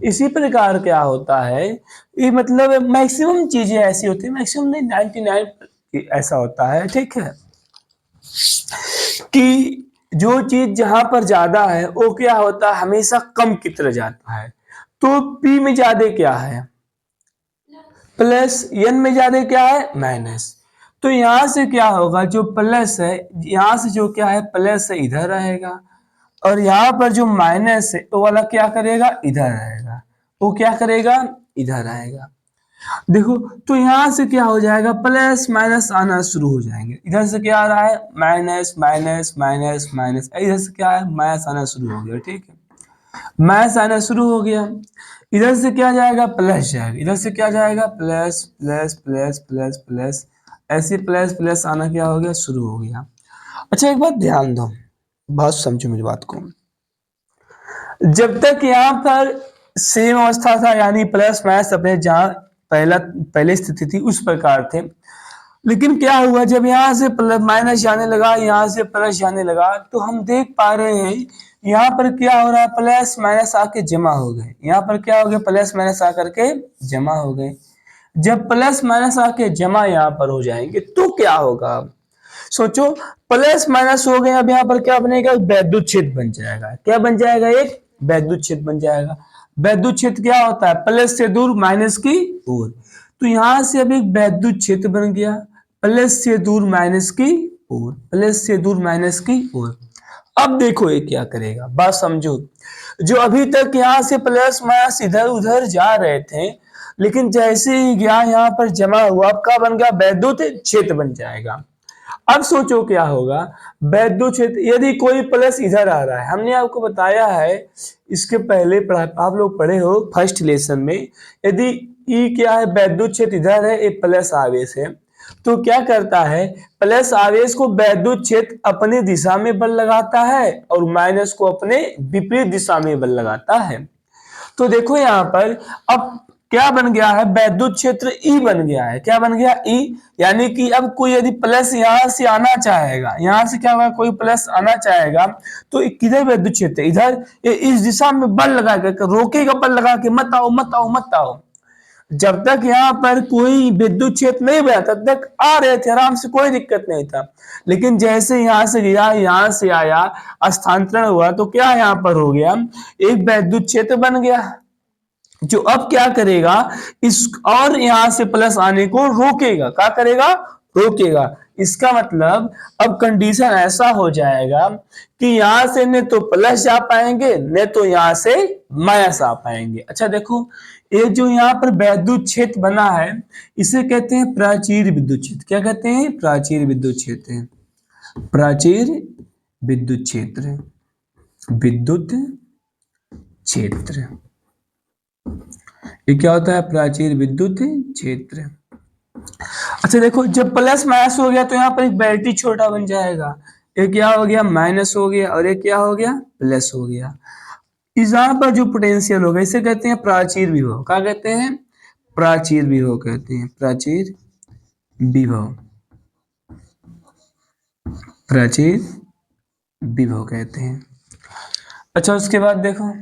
इसी प्रकार क्या होता है, ये मतलब मैक्सिमम चीजें ऐसी होती है, मैक्सिमम नहीं 99 ऐसा होता है, ठीक है, कि जो चीज जहां पर ज्यादा है वो क्या होता है, हमेशा कम की तरह जाता है। तो पी में ज्यादा क्या है, प्लस, एन में ज्यादा क्या है, माइनस। तो यहां से क्या होगा, जो प्लस है यहां से जो क्या है प्लस है इधर रहेगा, और यहाँ पर जो माइनस है वो वाला क्या करेगा, इधर आएगा। वो क्या करेगा, इधर आएगा। देखो, तो यहाँ से क्या हो जाएगा, प्लस माइनस आना शुरू हो जाएंगे। इधर से क्या आ रहा है, माइनस माइनस माइनस माइनस, इधर से क्या है, माइनस आना शुरू हो गया, ठीक है, माइनस आना शुरू हो गया। इधर से क्या जाएगा, प्लस जाएगा, इधर से क्या जाएगा, plus plus plus plus plus, ऐसे प्लस प्लस आना क्या हो गया, शुरू हो गया। अच्छा एक बात ध्यान दो, बहुत समझो मेरी बात को। जब तक यहाँ पर सेम अवस्था था, यानी प्लस माइनस अपने जहाँ पहले स्थिति थी उस प्रकार थे, लेकिन क्या हुआ, जब यहाँ से प्लस माइनस जाने लगा, यहाँ से प्लस जाने लगा, तो हम देख पा रहे हैं यहाँ पर क्या हो रहा है, प्लस माइनस आके जमा हो गए। यहाँ पर क्या हो गया, प्लस माइनस आकर के जमा हो गए। जब प्लस माइनस आके जमा यहाँ पर हो जाएंगे तो क्या होगा, सोचो, प्लस माइनस हो गए, अब यहाँ पर क्या बनेगा, वैद्युत क्षेत्र बन जाएगा। क्या बन जाएगा, एक वैद्युत क्षेत्र बन जाएगा। वैद्युत क्षेत्र क्या होता है, प्लस से दूर माइनस की ओर। तो यहां से अब एक वैद्युत क्षेत्र बन गया, प्लस से दूर माइनस की ओर, प्लस से दूर माइनस की ओर। अब देखो ये क्या करेगा, बात समझो। जो अभी तक यहाँ से प्लस माइनस इधर उधर जा रहे थे, लेकिन जैसे ही गया यहाँ पर जमा हुआ, अब क्या बन गया, वैद्युत क्षेत्र बन जाएगा। अब सोचो क्या होगा, वैद्युत क्षेत्र, यदि कोई प्लस इधर आ रहा है, हमने आपको बताया है इसके पहले पढ़ा, आप लोग पढ़े हो फर्स्ट लेसन में, यदि ई क्या है, वैद्युत क्षेत्र इधर है, एक प्लस आवेश है, तो क्या करता है, प्लस आवेश को वैद्युत क्षेत्र अपनी दिशा में बल लगाता है और माइनस को अपने विपरीत दिशा में बल लगाता है। तो देखो यहाँ पर अब क्या बन गया है, वैद्युत क्षेत्र ई बन गया है। क्या बन गया, ई, यानी कि अब कोई यदि प्लस यहां से आना चाहेगा, यहां से क्या होगा, कोई प्लस आना चाहेगा, तो किधर वैद्युत क्षेत्र, इधर, ये इस दिशा में बल लगा के रोकेगा, बल लगा के मत आओ मत आओ मत आओ। जब तक यहाँ पर कोई विद्युत क्षेत्र नहीं बना तब तक आ रहे थे आराम से, कोई दिक्कत नहीं था। लेकिन जैसे यहाँ से गया, यहाँ से आया, स्थानांतरण हुआ, तो क्या यहाँ पर हो गया, एक वैद्युत क्षेत्र बन गया, जो अब क्या करेगा, इस और यहां से प्लस आने को रोकेगा। क्या करेगा, रोकेगा। इसका मतलब अब कंडीशन ऐसा हो जाएगा कि यहां से न तो प्लस जा पाएंगे न तो यहां से माइनस आ पाएंगे। अच्छा देखो, ये जो यहाँ पर वैद्युत क्षेत्र बना है इसे कहते हैं प्राचीर विद्युत क्षेत्र। क्या कहते हैं, प्राचीर विद्युत क्षेत्र, प्राचीर विद्युत क्षेत्र, विद्युत क्षेत्र। ये क्या होता है, प्राचीर विद्युत क्षेत्र। अच्छा देखो, जब प्लस माइनस हो गया तो यहाँ पर एक बैटरी छोटा बन जाएगा। एक क्या हो गया, माइनस हो गया, और एक क्या हो गया, प्लस हो गया। इस यहाँ पर जो पोटेंशियल होगा इसे कहते हैं प्राचीर विभव। क्या कहते हैं, प्राचीर विभव कहते हैं, प्राचीर विभव, प्राचीर विभव कहते हैं। अच्छा उसके बाद देखो,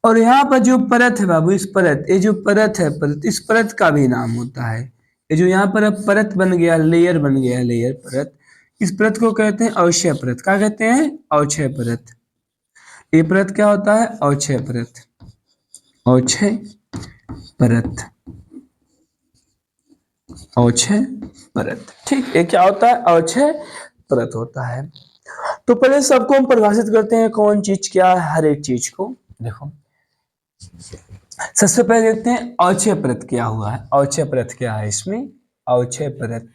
और यहाँ पर जो परत है बाबू, इस परत, ये जो परत है, परत, इस परत का भी नाम होता है, ये जो यहाँ पर अब परत बन गया, लेयर बन गया, लेयर परत, इस परत को कहते हैं अवक्षय परत। क्या कहते हैं, अवक्षय परत। ये परत क्या होता है, अवक्षय परत, अवक्षय परत, अवक्षय परत, ठीक। ये क्या होता है, अवक्षय परत होता है। तो पहले सबको हम परिभाषित करते हैं, कौन चीज क्या है, हर एक चीज को। देखो सबसे पहले देखते हैं अवक्षय परत क्या हुआ है। अवक्षय परत क्या है, इसमें अवक्षय परत,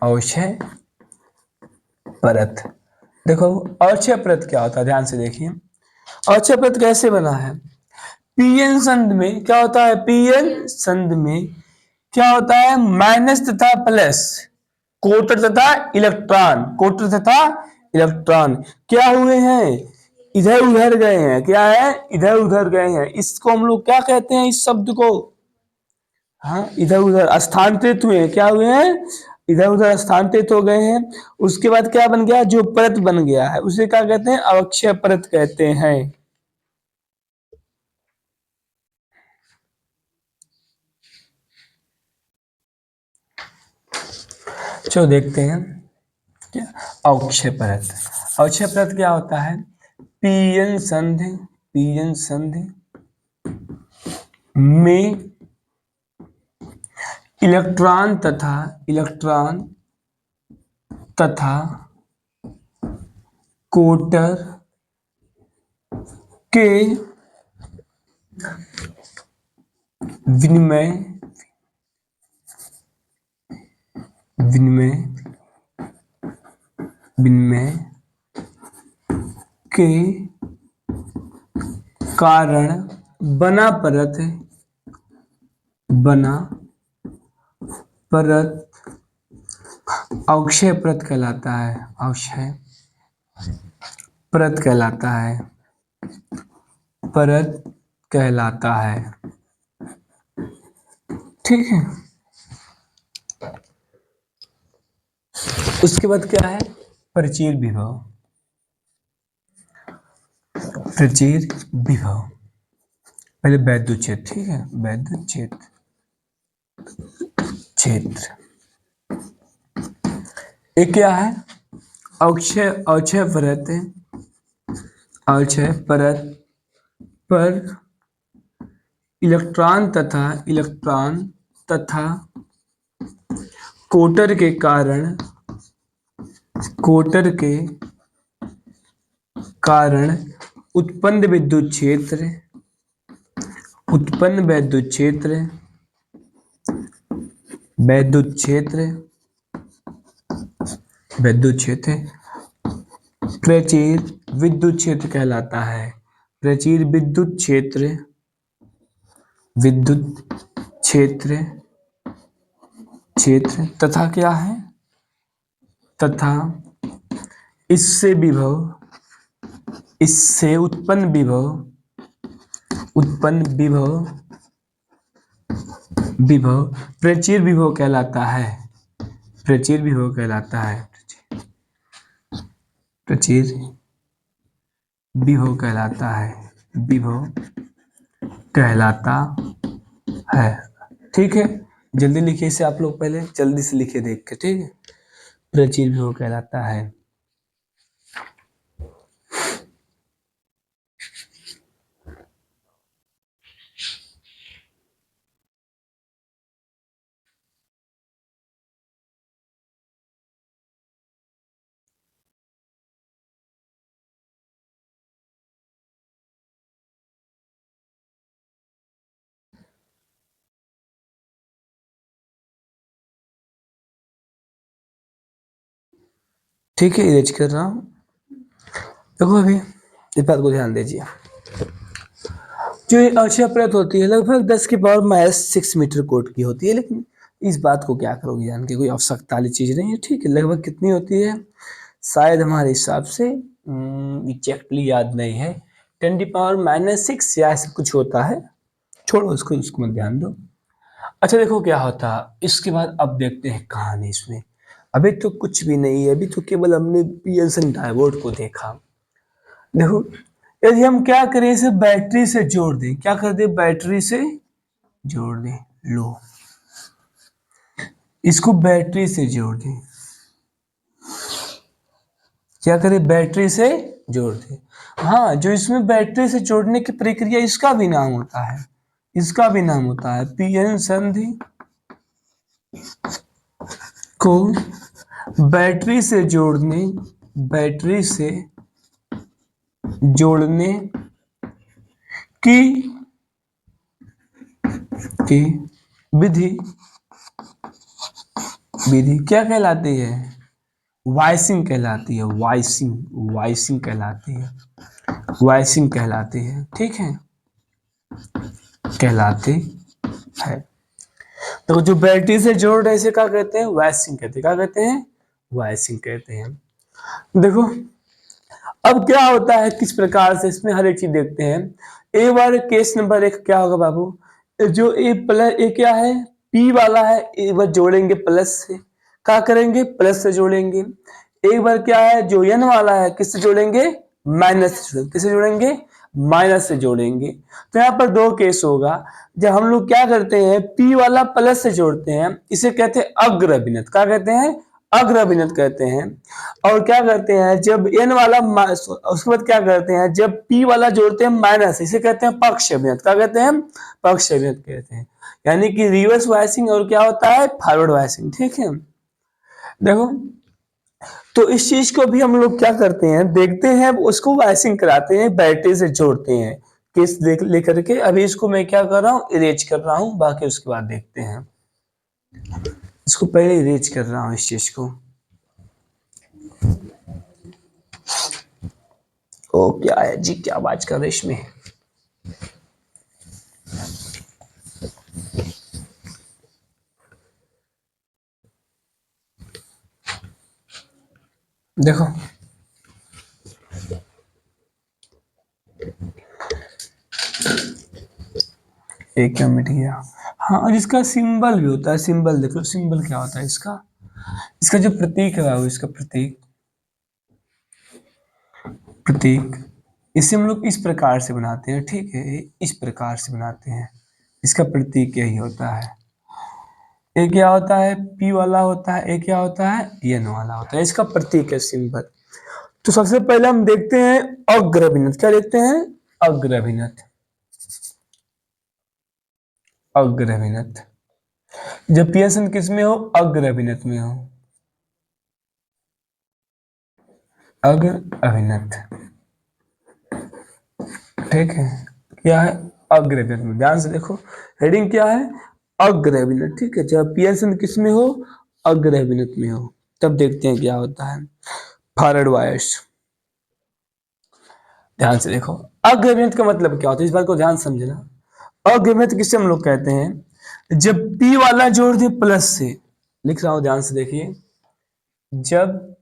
अवक्षय परत। देखो अवक्षय परत क्या होता है, ध्यान से देखिए। अवक्षय परत कैसे बना है? पीएन संध में क्या होता है? पीएन संध में क्या होता है? माइनस तथा प्लस, कोटर तथा इलेक्ट्रॉन, कोटर तथा इलेक्ट्रॉन क्या हुए हैं? इधर उधर गए हैं। क्या है? इधर उधर गए हैं। इसको हम लोग क्या कहते हैं? इस शब्द को, हाँ, इधर उधर स्थानांतरित हुए हैं। क्या हुए हैं? इधर उधर स्थानांतरित हो गए हैं। उसके बाद क्या बन गया? जो परत बन गया है उसे क्या कहते हैं? अवक्षय परत कहते हैं। चलो देखते हैं क्या अवक्षय परत। अवक्षय परत क्या होता है? पीएन संधि, पीएन संधि में इलेक्ट्रॉन तथा इलेक्ट्रॉन तथा कोटर के विनिमय विनिमय विनिमय के कारण बना परत, बना परत अवक्षय परत कहलाता है। अवक्षय परत कहलाता है, परत कहलाता है। ठीक है। उसके बाद क्या है? प्रचीर विभव। प्रचीर विभव पहले वैद्युत क्षेत्र, ठीक है, वैद्युत क्षेत्र, क्षेत्र ये क्या है? अवक्षय, अवक्षय परत, अवक्षय परत पर इलेक्ट्रॉन तथा इलेक्ट्रॉन तथा कोटर के कारण, कोटर के कारण उत्पन्न विद्युत क्षेत्र, उत्पन्न वैद्युत क्षेत्र, वैद्युत क्षेत्र, वैद्युत क्षेत्र प्रचीर विद्युत क्षेत्र कहलाता है। प्रचीर विद्युत क्षेत्र, विद्युत क्षेत्र, क्षेत्र तथा क्या है? तथा इससे विभव, इससे उत्पन्न विभव, उत्पन्न विभव, विभव प्रचीर विभव कहलाता है। प्रचीर विभव कहलाता है। प्रचीर विभव कहलाता है, विभव कहलाता है। ठीक है, जल्दी लिखिए इसे आप लोग, पहले जल्दी से लिखिए देख के, ठीक है। प्रचीर विभव कहलाता है। ठीक है, इरेज कर रहा हूं। देखो अभी इस बात को ध्यान दीजिए। जो ये अक्षय परत होती है लगभग 10⁻⁻⁶ मीटर कोट की होती है, लेकिन इस बात को क्या करोगे जान के, कोई आवश्यकता वाली चीज नहीं है। ठीक है, लगभग कितनी होती है? शायद हमारे हिसाब से एग्जैक्टली याद नहीं है, 10⁻⁻⁶ या ऐसा कुछ होता है। छोड़ो उसको, उसको मत ध्यान दो। अच्छा देखो क्या होता है इसके बाद। अब देखते हैं कहानी इसमें। अभी तो कुछ भी नहीं है, अभी तो केवल हमने पीएल्सन डायोड को देखा। देखो यदि हम क्या करें, इसे बैटरी से जोड़ दें, क्या कर दें? बैटरी से जोड़ दें। लो इसको बैटरी से जोड़ दें। क्या करें? बैटरी से जोड़ दें। हाँ, जो इसमें बैटरी से जोड़ने की प्रक्रिया, इसका भी नाम होता है, इसका भी नाम होता है पीएन संधि को बैटरी से जोड़ने, बैटरी से जोड़ने की की विधि, विधि क्या कहलाती है? वाइसिंग कहलाती है, वाइसिंग, वाइसिंग कहलाती है, वाइसिंग कहलाती है, ठीक है, कहलाती है। तो जो बैटरी से जोड़ रहे इसे क्या कहते हैं, वाइसिंग कहते हैं, क्या कहते हैं, वाइसिंग कहते हैं। देखो अब क्या होता है, किस प्रकार से इसमें हर एक चीज देखते हैं। एक बार केस नंबर 1 क्या होगा बाबू, जो ए प्लस ए क्या है, पी वाला है, एक बार जोड़ेंगे प्लस से, क्या करेंगे, प्लस से जोड़ेंगे। एक बार क्या है, जो एन वाला है किससे जोड़ेंगे, माइनस से जोड़ेंगे, किससे जोड़ेंगे, माइनस से जोड़ेंगे। तो यहाँ पर दो केस होगा, जब हम लोग क्या करते हैं, पी वाला प्लस से जोड़ते हैं, इसे कहते हैं अग्र अभिनत, क्या कहते हैं, अग्र अभिनत कहते हैं। और क्या करते हैं, जब एन वाला उसके बाद क्या करते हैं, जब पी वाला जोड़ते हैं माइनस, इसे कहते हैं पक्ष अभिनत, क्या कहते हैं, पक्ष अभिनत कहते हैं। यानी कि रिवर्स वाइसिंग और क्या होता है, फॉरवर्ड वाइसिंग, ठीक है। देखो तो इस चीज को भी हम लोग क्या करते हैं, देखते हैं, उसको वाइसिंग कराते हैं, बैटरी से जोड़ते हैं, केस देख लेकर के। अभी इसको मैं क्या कर रहा हूँ, इरेज कर रहा हूँ, बाकी उसके बाद देखते हैं। इसको पहले इरेज कर रहा हूँ इस चीज को। ओ क्या है जी, क्या आवाज कर रहे इसमें। देखो एक क्या मिट गया। हाँ, और इसका सिंबल भी होता है, सिंबल देख लो, सिंबल क्या होता है इसका, इसका जो प्रतीक है वो, इसका प्रतीक, प्रतीक इसे हम लोग इस प्रकार से बनाते हैं, ठीक है, इस प्रकार से बनाते हैं। इसका प्रतीक यही होता है। एक क्या होता है, पी वाला होता है, एक क्या होता है, एन वाला होता है, इसका प्रतीक है, सिंबल। तो सबसे पहले हम देखते हैं अग्रभिनत, क्या देखते हैं, अग्रभिनत, अग्रभिनत। जब पीएसएन किस में हो, अग्रभिनत में हो, अग्र अभिनत, ठीक है, क्या है, अग्र अभिनत में। ध्यान से देखो, हेडिंग क्या है, अग्र अभिनत, ठीक है। जब पीएसएन किस में हो, अग्र अभिनत में हो, तब देखते हैं क्या होता है, फॉरवर्ड वायर्स। ध्यान से देखो, अग्र अभिनत का मतलब क्या होता है, इस बात को ध्यान समझना। अग्र अभिनत किससे हम लोग कहते हैं, जब पी वाला जोड़ दे प्लस से, लिख रहा हूं ध्यान से देखिए, जब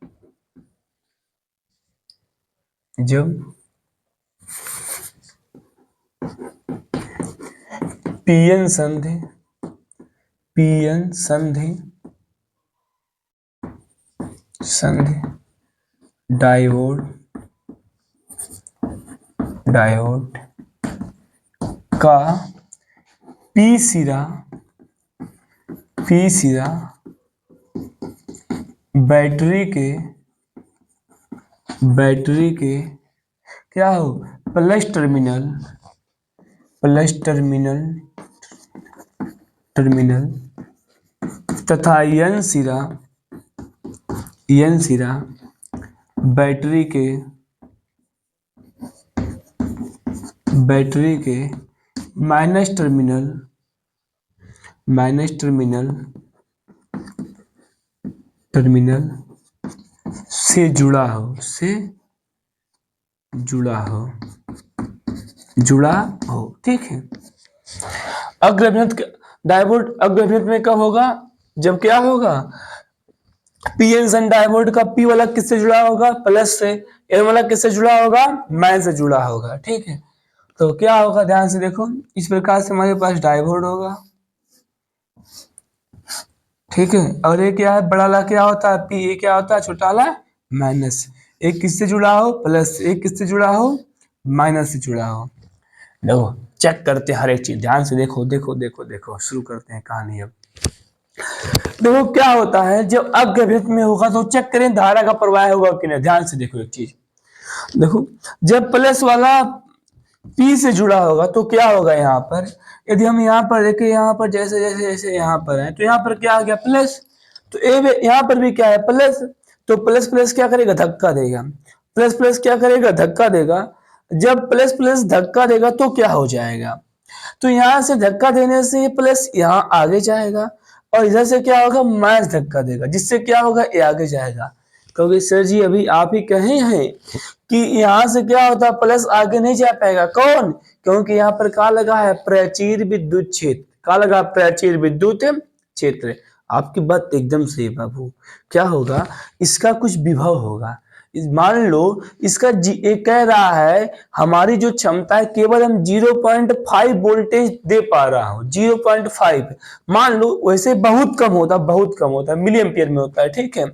जब पीएन संधि, पीएन संधि, संधि डायोड, डायोड का पी सिरा, पी सिरा बैटरी के, बैटरी के क्या हो, plus terminal, plus terminal, terminal तथा एन सिरा, एन सिरा बैटरी के, बैटरी के minus terminal, minus terminal, terminal से जुड़ा हो, से जुड़ा हो, जुड़ा हो, ठीक है। अग्रभिनत डायोड अग्रभिनत में कब होगा, जब क्या होगा, पीएन सन डायोड का पी वाला किससे जुड़ा होगा, प्लस से, एन वाला किससे जुड़ा होगा, माइनस से जुड़ा होगा, ठीक है। तो क्या होगा, ध्यान से देखो, इस प्रकार से हमारे पास डायोड होगा, ठीक है। और ये क्या है, बड़ा वाला क्या होता है, पी, ये क्या होता है, छोटा वाला माइनस। एक किससे जुड़ा हो, प्लस, एक किससे जुड़ा हो, माइनस से जुड़ा हो। देखो चेक करते हैं हर एक चीज, ध्यान से देखो, देखो देखो देखो, शुरू करते हैं कहानी। अब देखो क्या होता है, जब अग्रभिनत में होगा तो चेक करें धारा का प्रवाह होगा कि नहीं। ध्यान से देखो एक चीज, देखो जब प्लस वाला पी से जुड़ा होगा तो क्या होगा, यहाँ पर यदि हम यहाँ पर देखें, यहाँ पर जैसे जैसे जैसे यहाँ पर है, तो यहाँ पर क्या आ गया, प्लस। तो ए यहाँ पर भी क्या है, प्लस। तो प्लस प्लस क्या करेगा, धक्का देगा, प्लस प्लस क्या करेगा, धक्का देगा। जब प्लस प्लस धक्का देगा तो क्या हो जाएगा, तो यहां से धक्का देने से ये प्लस यहाँ आगे जाएगा, और इधर से क्या होगा, माइनस धक्का देगा, जिससे क्या होगा, ये आगे जाएगा। क्योंकि सर जी अभी आप ही कहे हैं कि यहाँ से क्या होता है, प्लस आगे नहीं जा पाएगा। कौन? क्योंकि यहाँ पर क्या लगा है, प्राचीर विद्युत क्षेत्र। क्या लगा? प्राचीर विद्युत क्षेत्र। आपकी बात एकदम सही बाबू। क्या होगा? इसका कुछ विभव होगा। मान लो इसका एक कह रहा है हमारी जो क्षमता है केवल हम 0.5 वोल्टेज दे पा रहा हूं, 0.5। मान लो वैसे बहुत कम होता है, मिली एम्पियर में होता है, ठीक है।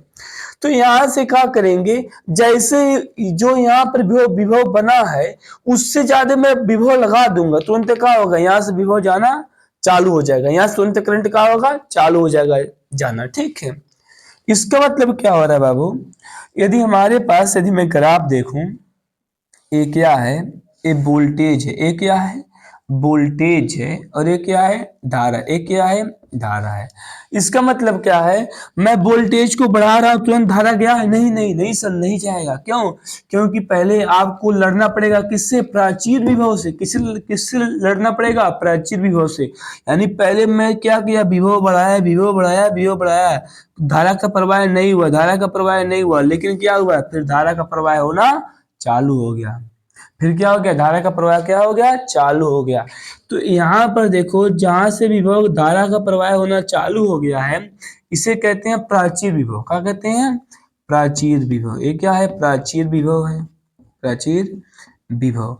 तो यहां से क्या करेंगे, जैसे जो यहाँ पर विभव बना है उससे ज्यादा मैं विभव लगा दूंगा, तुरंत क्या होगा, यहाँ से विभव जाना चालू हो जाएगा, यहाँ से तुरंत करंट क्या होगा, चालू हो जाएगा जाना, ठीक है। इसका मतलब क्या हो रहा है बाबू, यदि हमारे पास, यदि मैं ग्राफ देखूं, ये क्या है, ये वोल्टेज है, ये क्या है, वोल्टेज है, और ये क्या है, धारा। ये क्या है, धारा है। इसका मतलब क्या है, मैं वोल्टेज को बढ़ा रहा हूं तुरंत धारा गया है? नहीं नहीं नहीं सर, नहीं जाएगा। क्यों? क्योंकि पहले आपको लड़ना पड़ेगा किससे, प्राचीर विभव से। किससे लड़ना पड़ेगा, प्राचीर विभव से। यानी पहले मैं क्या किया, विभव बढ़ाया, विभव बढ़ाया, विभव बढ़ाया, धारा का प्रवाह नहीं हुआ, धारा का प्रवाह नहीं हुआ, लेकिन क्या हुआ, फिर धारा का प्रवाह होना चालू हो गया। फिर क्या हो गया, धारा का प्रवाह क्या हो गया, चालू हो गया। तो यहाँ पर देखो, जहां से विभव धारा का प्रवाह होना चालू हो गया है, इसे कहते हैं प्राचीर विभव। क्या कहते हैं, प्राचीर विभव। ये क्या है, प्राचीर विभव है, प्राचीर विभव।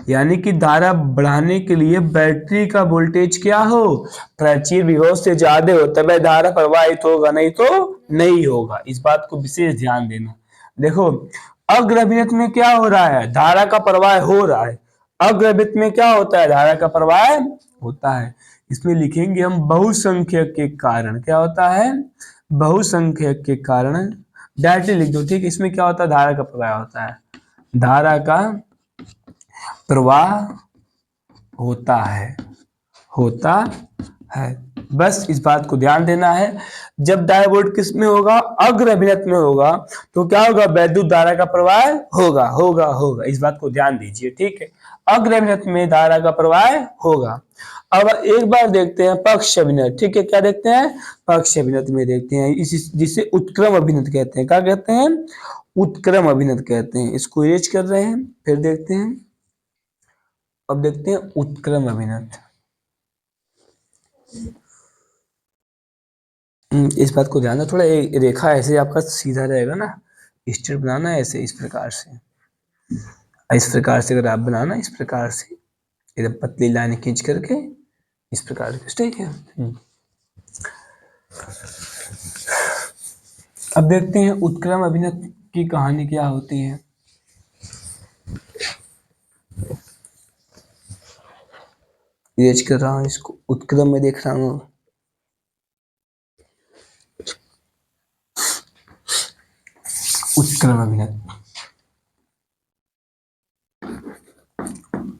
यानी कि धारा बढ़ाने के लिए बैटरी का वोल्टेज क्या हो, प्राचीर विभव से ज्यादा हो, तब धारा प्रवाहित होगा, नहीं तो नहीं होगा। इस बात को विशेष ध्यान देना। देखो अग्रभिनत में क्या हो रहा है, धारा का प्रवाह हो रहा है। अग्रभित में क्या होता है, धारा का प्रवाह होता है। इसमें लिखेंगे हम बहुसंख्यक के कारण। क्या होता है, बहुसंख्यक के कारण। डायरेक्टली लिख दो, ठीक। इसमें क्या होता है, धारा का प्रवाह होता है, धारा का प्रवाह होता है। बस इस बात को ध्यान देना है। जब डायोड किस में होगा, अग्र अभिनत में होगा, तो क्या होगा, वैद्युत धारा का प्रवाह होगा। इस बात को ध्यान दीजिए, ठीक है। अग्र अभिनत में धारा का प्रवाह होगा। अब एक बार देखते हैं पक्ष अभिनत, ठीक है। क्या देखते हैं, पक्ष अभिनत में देखते हैं, जिसे उत्क्रम अभिनत कहते हैं। क्या कहते हैं, उत्क्रम अभिनत कहते हैं। इसको एज कर रहे हैं, फिर देखते हैं। अब देखते हैं उत्क्रम अभिनत। इस बात को ध्यान दो, थोड़ा रेखा ऐसे आपका सीधा रहेगा ना, स्ट्रेट बनाना है ऐसे, इस प्रकार से अगर आप बनाना, इस प्रकार से एकदम पतली लाइन खींच करके, इस प्रकार से, ठीक है। अब देखते हैं उत्क्रम अभिनत की कहानी क्या होती है। इरेज कर रहा हूं इसको, उत्क्रम में देख रहा हूं। उत्क्रम अभिनत,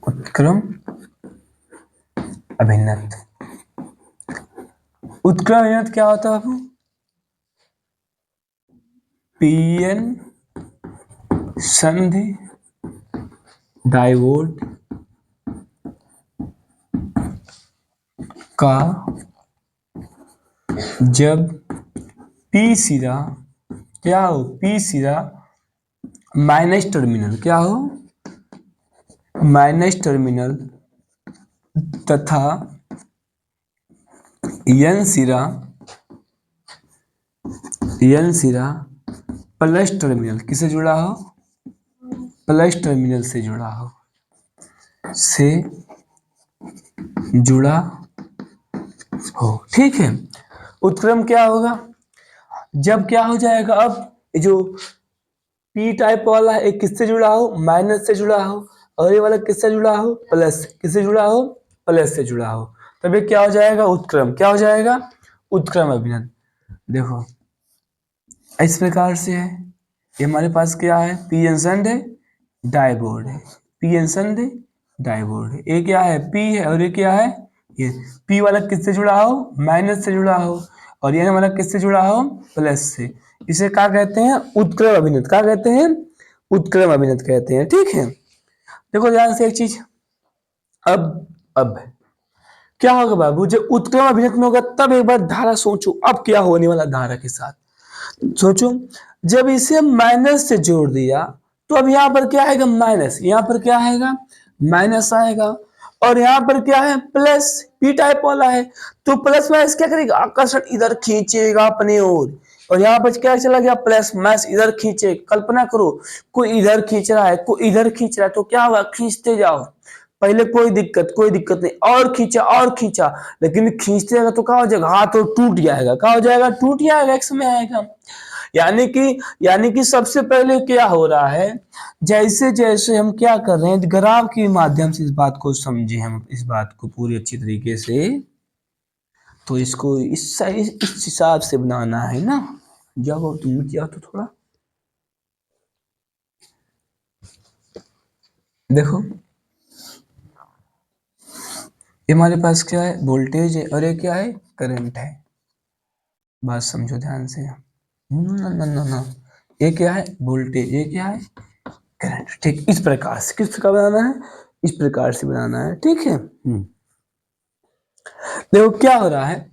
उत्क्रम अभिनत। उत्क्रम अभिनत क्या होता है बाबू, पीएन संधि डायोड का जब पी सिरा क्या हो, पी सिरा माइनस टर्मिनल, क्या हो, माइनस टर्मिनल तथा एन सिरा प्लस टर्मिनल किसे जुड़ा हो, प्लस टर्मिनल से जुड़ा हो, ठीक है। उत्क्रम क्या होगा, जब क्या हो जाएगा, अब जो पी टाइप वाला है एक किससे जुड़ा हो, माइनस से जुड़ा हो, और ये वाला किससे जुड़ा हो, प्लस। किससे जुड़ा हो, प्लस से जुड़ा हो, तब ये क्या हो जाएगा, उत्क्रम। क्या हो जाएगा, उत्क्रम अभिनत। देखो इस प्रकार से है, ये हमारे पास क्या है, पी एन संध है, डायोड है, पी एन संध है, डायोड है। ये क्या है, पी है, और ये क्या है, ये पी वाला किससे जुड़ा हो, माइनस से जुड़ा हो, और ये वाला किससे जुड़ा हो, प्लस से। इसे क्या कहते हैं, उत्क्रम अभिनत। क्या कहते हैं, उत्क्रम अभिनत कहते हैं, ठीक है। देखो ध्यान से एक चीज, अब क्या होगा बाबू, जब उत्क्रम अभिनत में होगा तब एक बार धारा सोचो, अब क्या होने वाला धारा के साथ, सोचो। जब इसे माइनस से जोड़ दिया तो अब यहाँ पर क्या आएगा, माइनस, यहाँ पर क्या आएगा, माइनस आएगा, और यहाँ पर क्या है, प्लस, पी टाइप वाला है, तो प्लस माइनस क्या करेगा, आकर्षण इधर खींचेगा अपनी ओर, और यहाँ पर क्या चला गया, प्लस माइनस इधर खींचे, कल्पना करो कोई इधर खींच रहा है, कोई इधर खींच रहा है, तो क्या होगा, खींचते जाओ, पहले कोई दिक्कत नहीं, और खींचा, लेकिन खींचते जाएगा तो क्या हो जाएगा, हाथ तो टूट जाएगा, क्या हो जाएगा, टूट जाएगा, एक समय आएगा। यानी कि सबसे पहले क्या हो रहा है, जैसे जैसे हम क्या कर रहे हैं, ग्राफ के माध्यम से इस बात को समझे, हम इस बात को पूरी अच्छी तरीके से, तो इसको इस हिसाब से बनाना है ना। जाओ तुम जाओ तो थोड़ा देखो, ये हमारे पास क्या है, वोल्टेज है, और ये क्या है, करंट है, बात समझो ध्यान से, ना, ये क्या है, वोल्टेज, ये क्या है, करंट, ठीक, इस प्रकार से, किस प्रकार बनाना है, इस प्रकार से बनाना है, ठीक है। देखो क्या हो रहा है,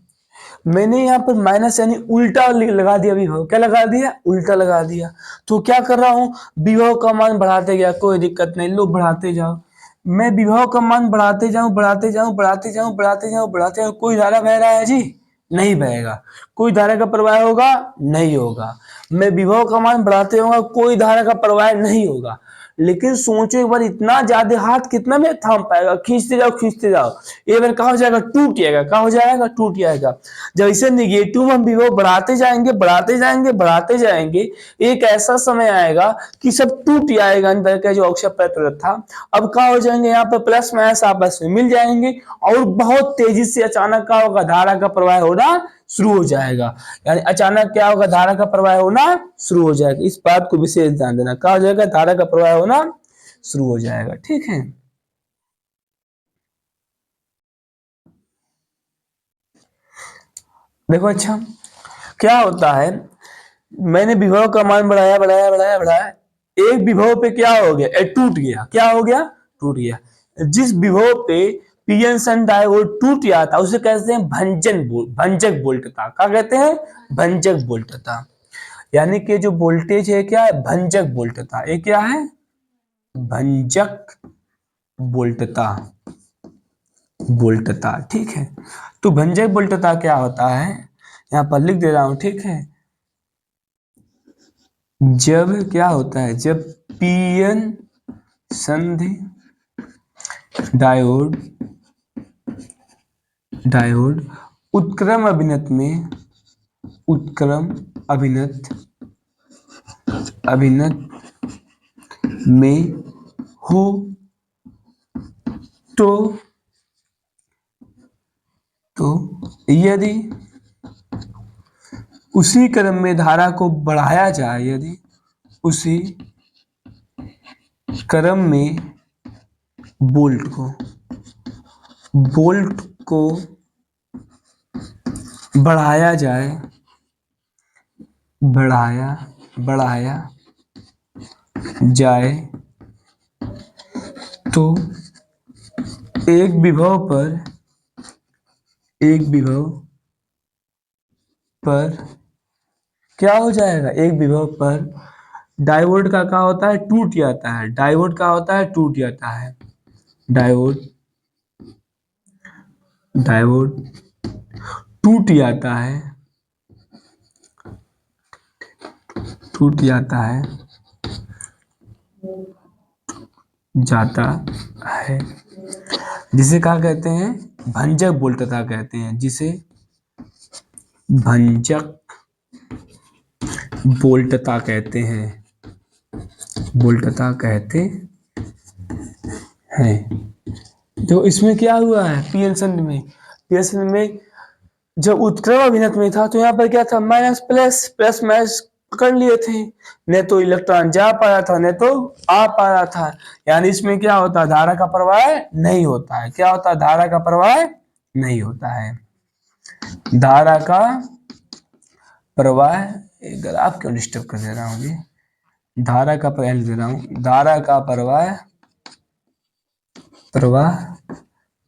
मैंने यहाँ पर माइनस यानी उल्टा लगा दिया, विभव क्या लगा दिया, उल्टा लगा दिया, तो क्या कर रहा हूँ, विभव का मान बढ़ाते गया, कोई दिक्कत नहीं, लो बढ़ाते जाओ, मैं विभव का मान बढ़ाते जाऊं, कोई धारा बह रहा है जी, नहीं बहेगा, कोई धारा का प्रवाह होगा, नहीं होगा, मैं विभव का मान बढ़ाते जाऊंगा, कोई धारा का प्रवाह नहीं होगा, लेकिन सोचो एक बार, इतना ज्यादा हाथ कितना में थाम पाएगा, खींचते जाओ, एक बार कहा हो जाएगा, टूट जाएगा, कहा हो जाएगा, टूट जाएगा। जब इसे निगेटिव हम विभव बढ़ाते जाएंगे, एक ऐसा समय आएगा कि सब टूट जाएगा, अंदर का जो अक्षर परत था, अब क्या हो जाएंगे, यहाँ पर प्लस माइनस आपस में मिल जाएंगे, और बहुत तेजी से अचानक क्या होगा, धारा का प्रवाह होना शुरू हो जाएगा, यानी अचानक क्या होगा, धारा का प्रवाह होना शुरू हो जाएगा, इस बात को विशेष ध्यान देना, क्या हो जाएगा, धारा का प्रवाह होना शुरू हो जाएगा, ठीक है। देखो अच्छा क्या होता है, मैंने विभव का मान बढ़ाया, एक विभव पे क्या हो गया, टूट गया, क्या हो गया, टूट गया, जिस विभव पे पीएन सन डायोड टूट गया था उसे कहते हैं भंजक वोल्टता, क्या कहते हैं, भंजक वोल्टता, यानी कि जो वोल्टेज है क्या है, भंजक वोल्टता, ये क्या है, भंजक वोल्टता, ठीक है। तो भंजक वोल्टता क्या होता है, यहाँ पर लिख दे रहा हूं, ठीक है, जब क्या होता है, जब पीएन संधि डायोड डायोड उत्क्रम अभिनत में हो, तो यदि उसी क्रम में धारा को बढ़ाया जाए, यदि उसी क्रम में बोल्ट को बढ़ाया जाए, बढ़ाया जाए, तो एक विभव पर क्या हो जाएगा, एक विभव पर डायोड का क्या होता है, टूट जाता है, डायोड का होता है, टूट जाता है, डायोड टूट जाता है, जाता है, जिसे क्या कहते हैं, भंजक वोल्टता कहते हैं, जिसे भंजक वोल्टता कहते हैं। तो इसमें क्या हुआ है, पीएसएन में जब उत्क्रम अभिनत में था, तो यहाँ पर क्या था, माइनस प्लस माइनस कर लिए थे, न तो इलेक्ट्रॉन जा पा रहा था, न तो आ पा रहा था, यानी इसमें क्या होता है, धारा का प्रवाह नहीं होता है, क्या होता है, धारा का प्रवाह नहीं होता है, धारा का प्रवाह, ग्राफ क्यों डिस्टर्ब कर दे रहा हूँ जी, धारा का प्रवाह दे रहा हूँ, धारा का प्रवाह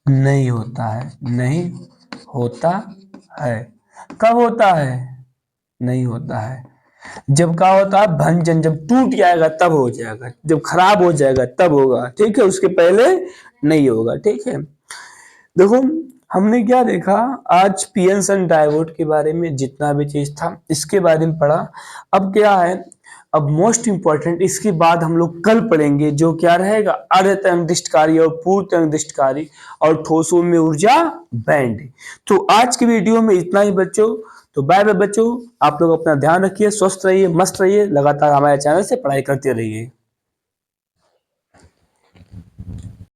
नहीं होता है, कब होता है, नहीं होता है, जब क्या होता है भंजन, जब टूट जाएगा तब हो जाएगा, जब खराब हो जाएगा तब होगा, ठीक है, उसके पहले नहीं होगा, ठीक है। देखो हमने क्या देखा आज, पीएन सन डायोड के बारे में जितना भी चीज था इसके बारे में पढ़ा। अब क्या है, अब मोस्ट इंपॉर्टेंट इसके बाद हम लोग कल पढ़ेंगे जो क्या रहेगा, अर्धतंगिष्टकारी और पूर्ण तंगिष्टकारी और ठोसों में ऊर्जा बैंड। तो आज की वीडियो में इतना ही बच्चों। तो बाय बाय बच्चों, आप लोग अपना ध्यान रखिए, स्वस्थ रहिए, मस्त रहिए, लगातार हमारे चैनल से पढ़ाई करते रहिए।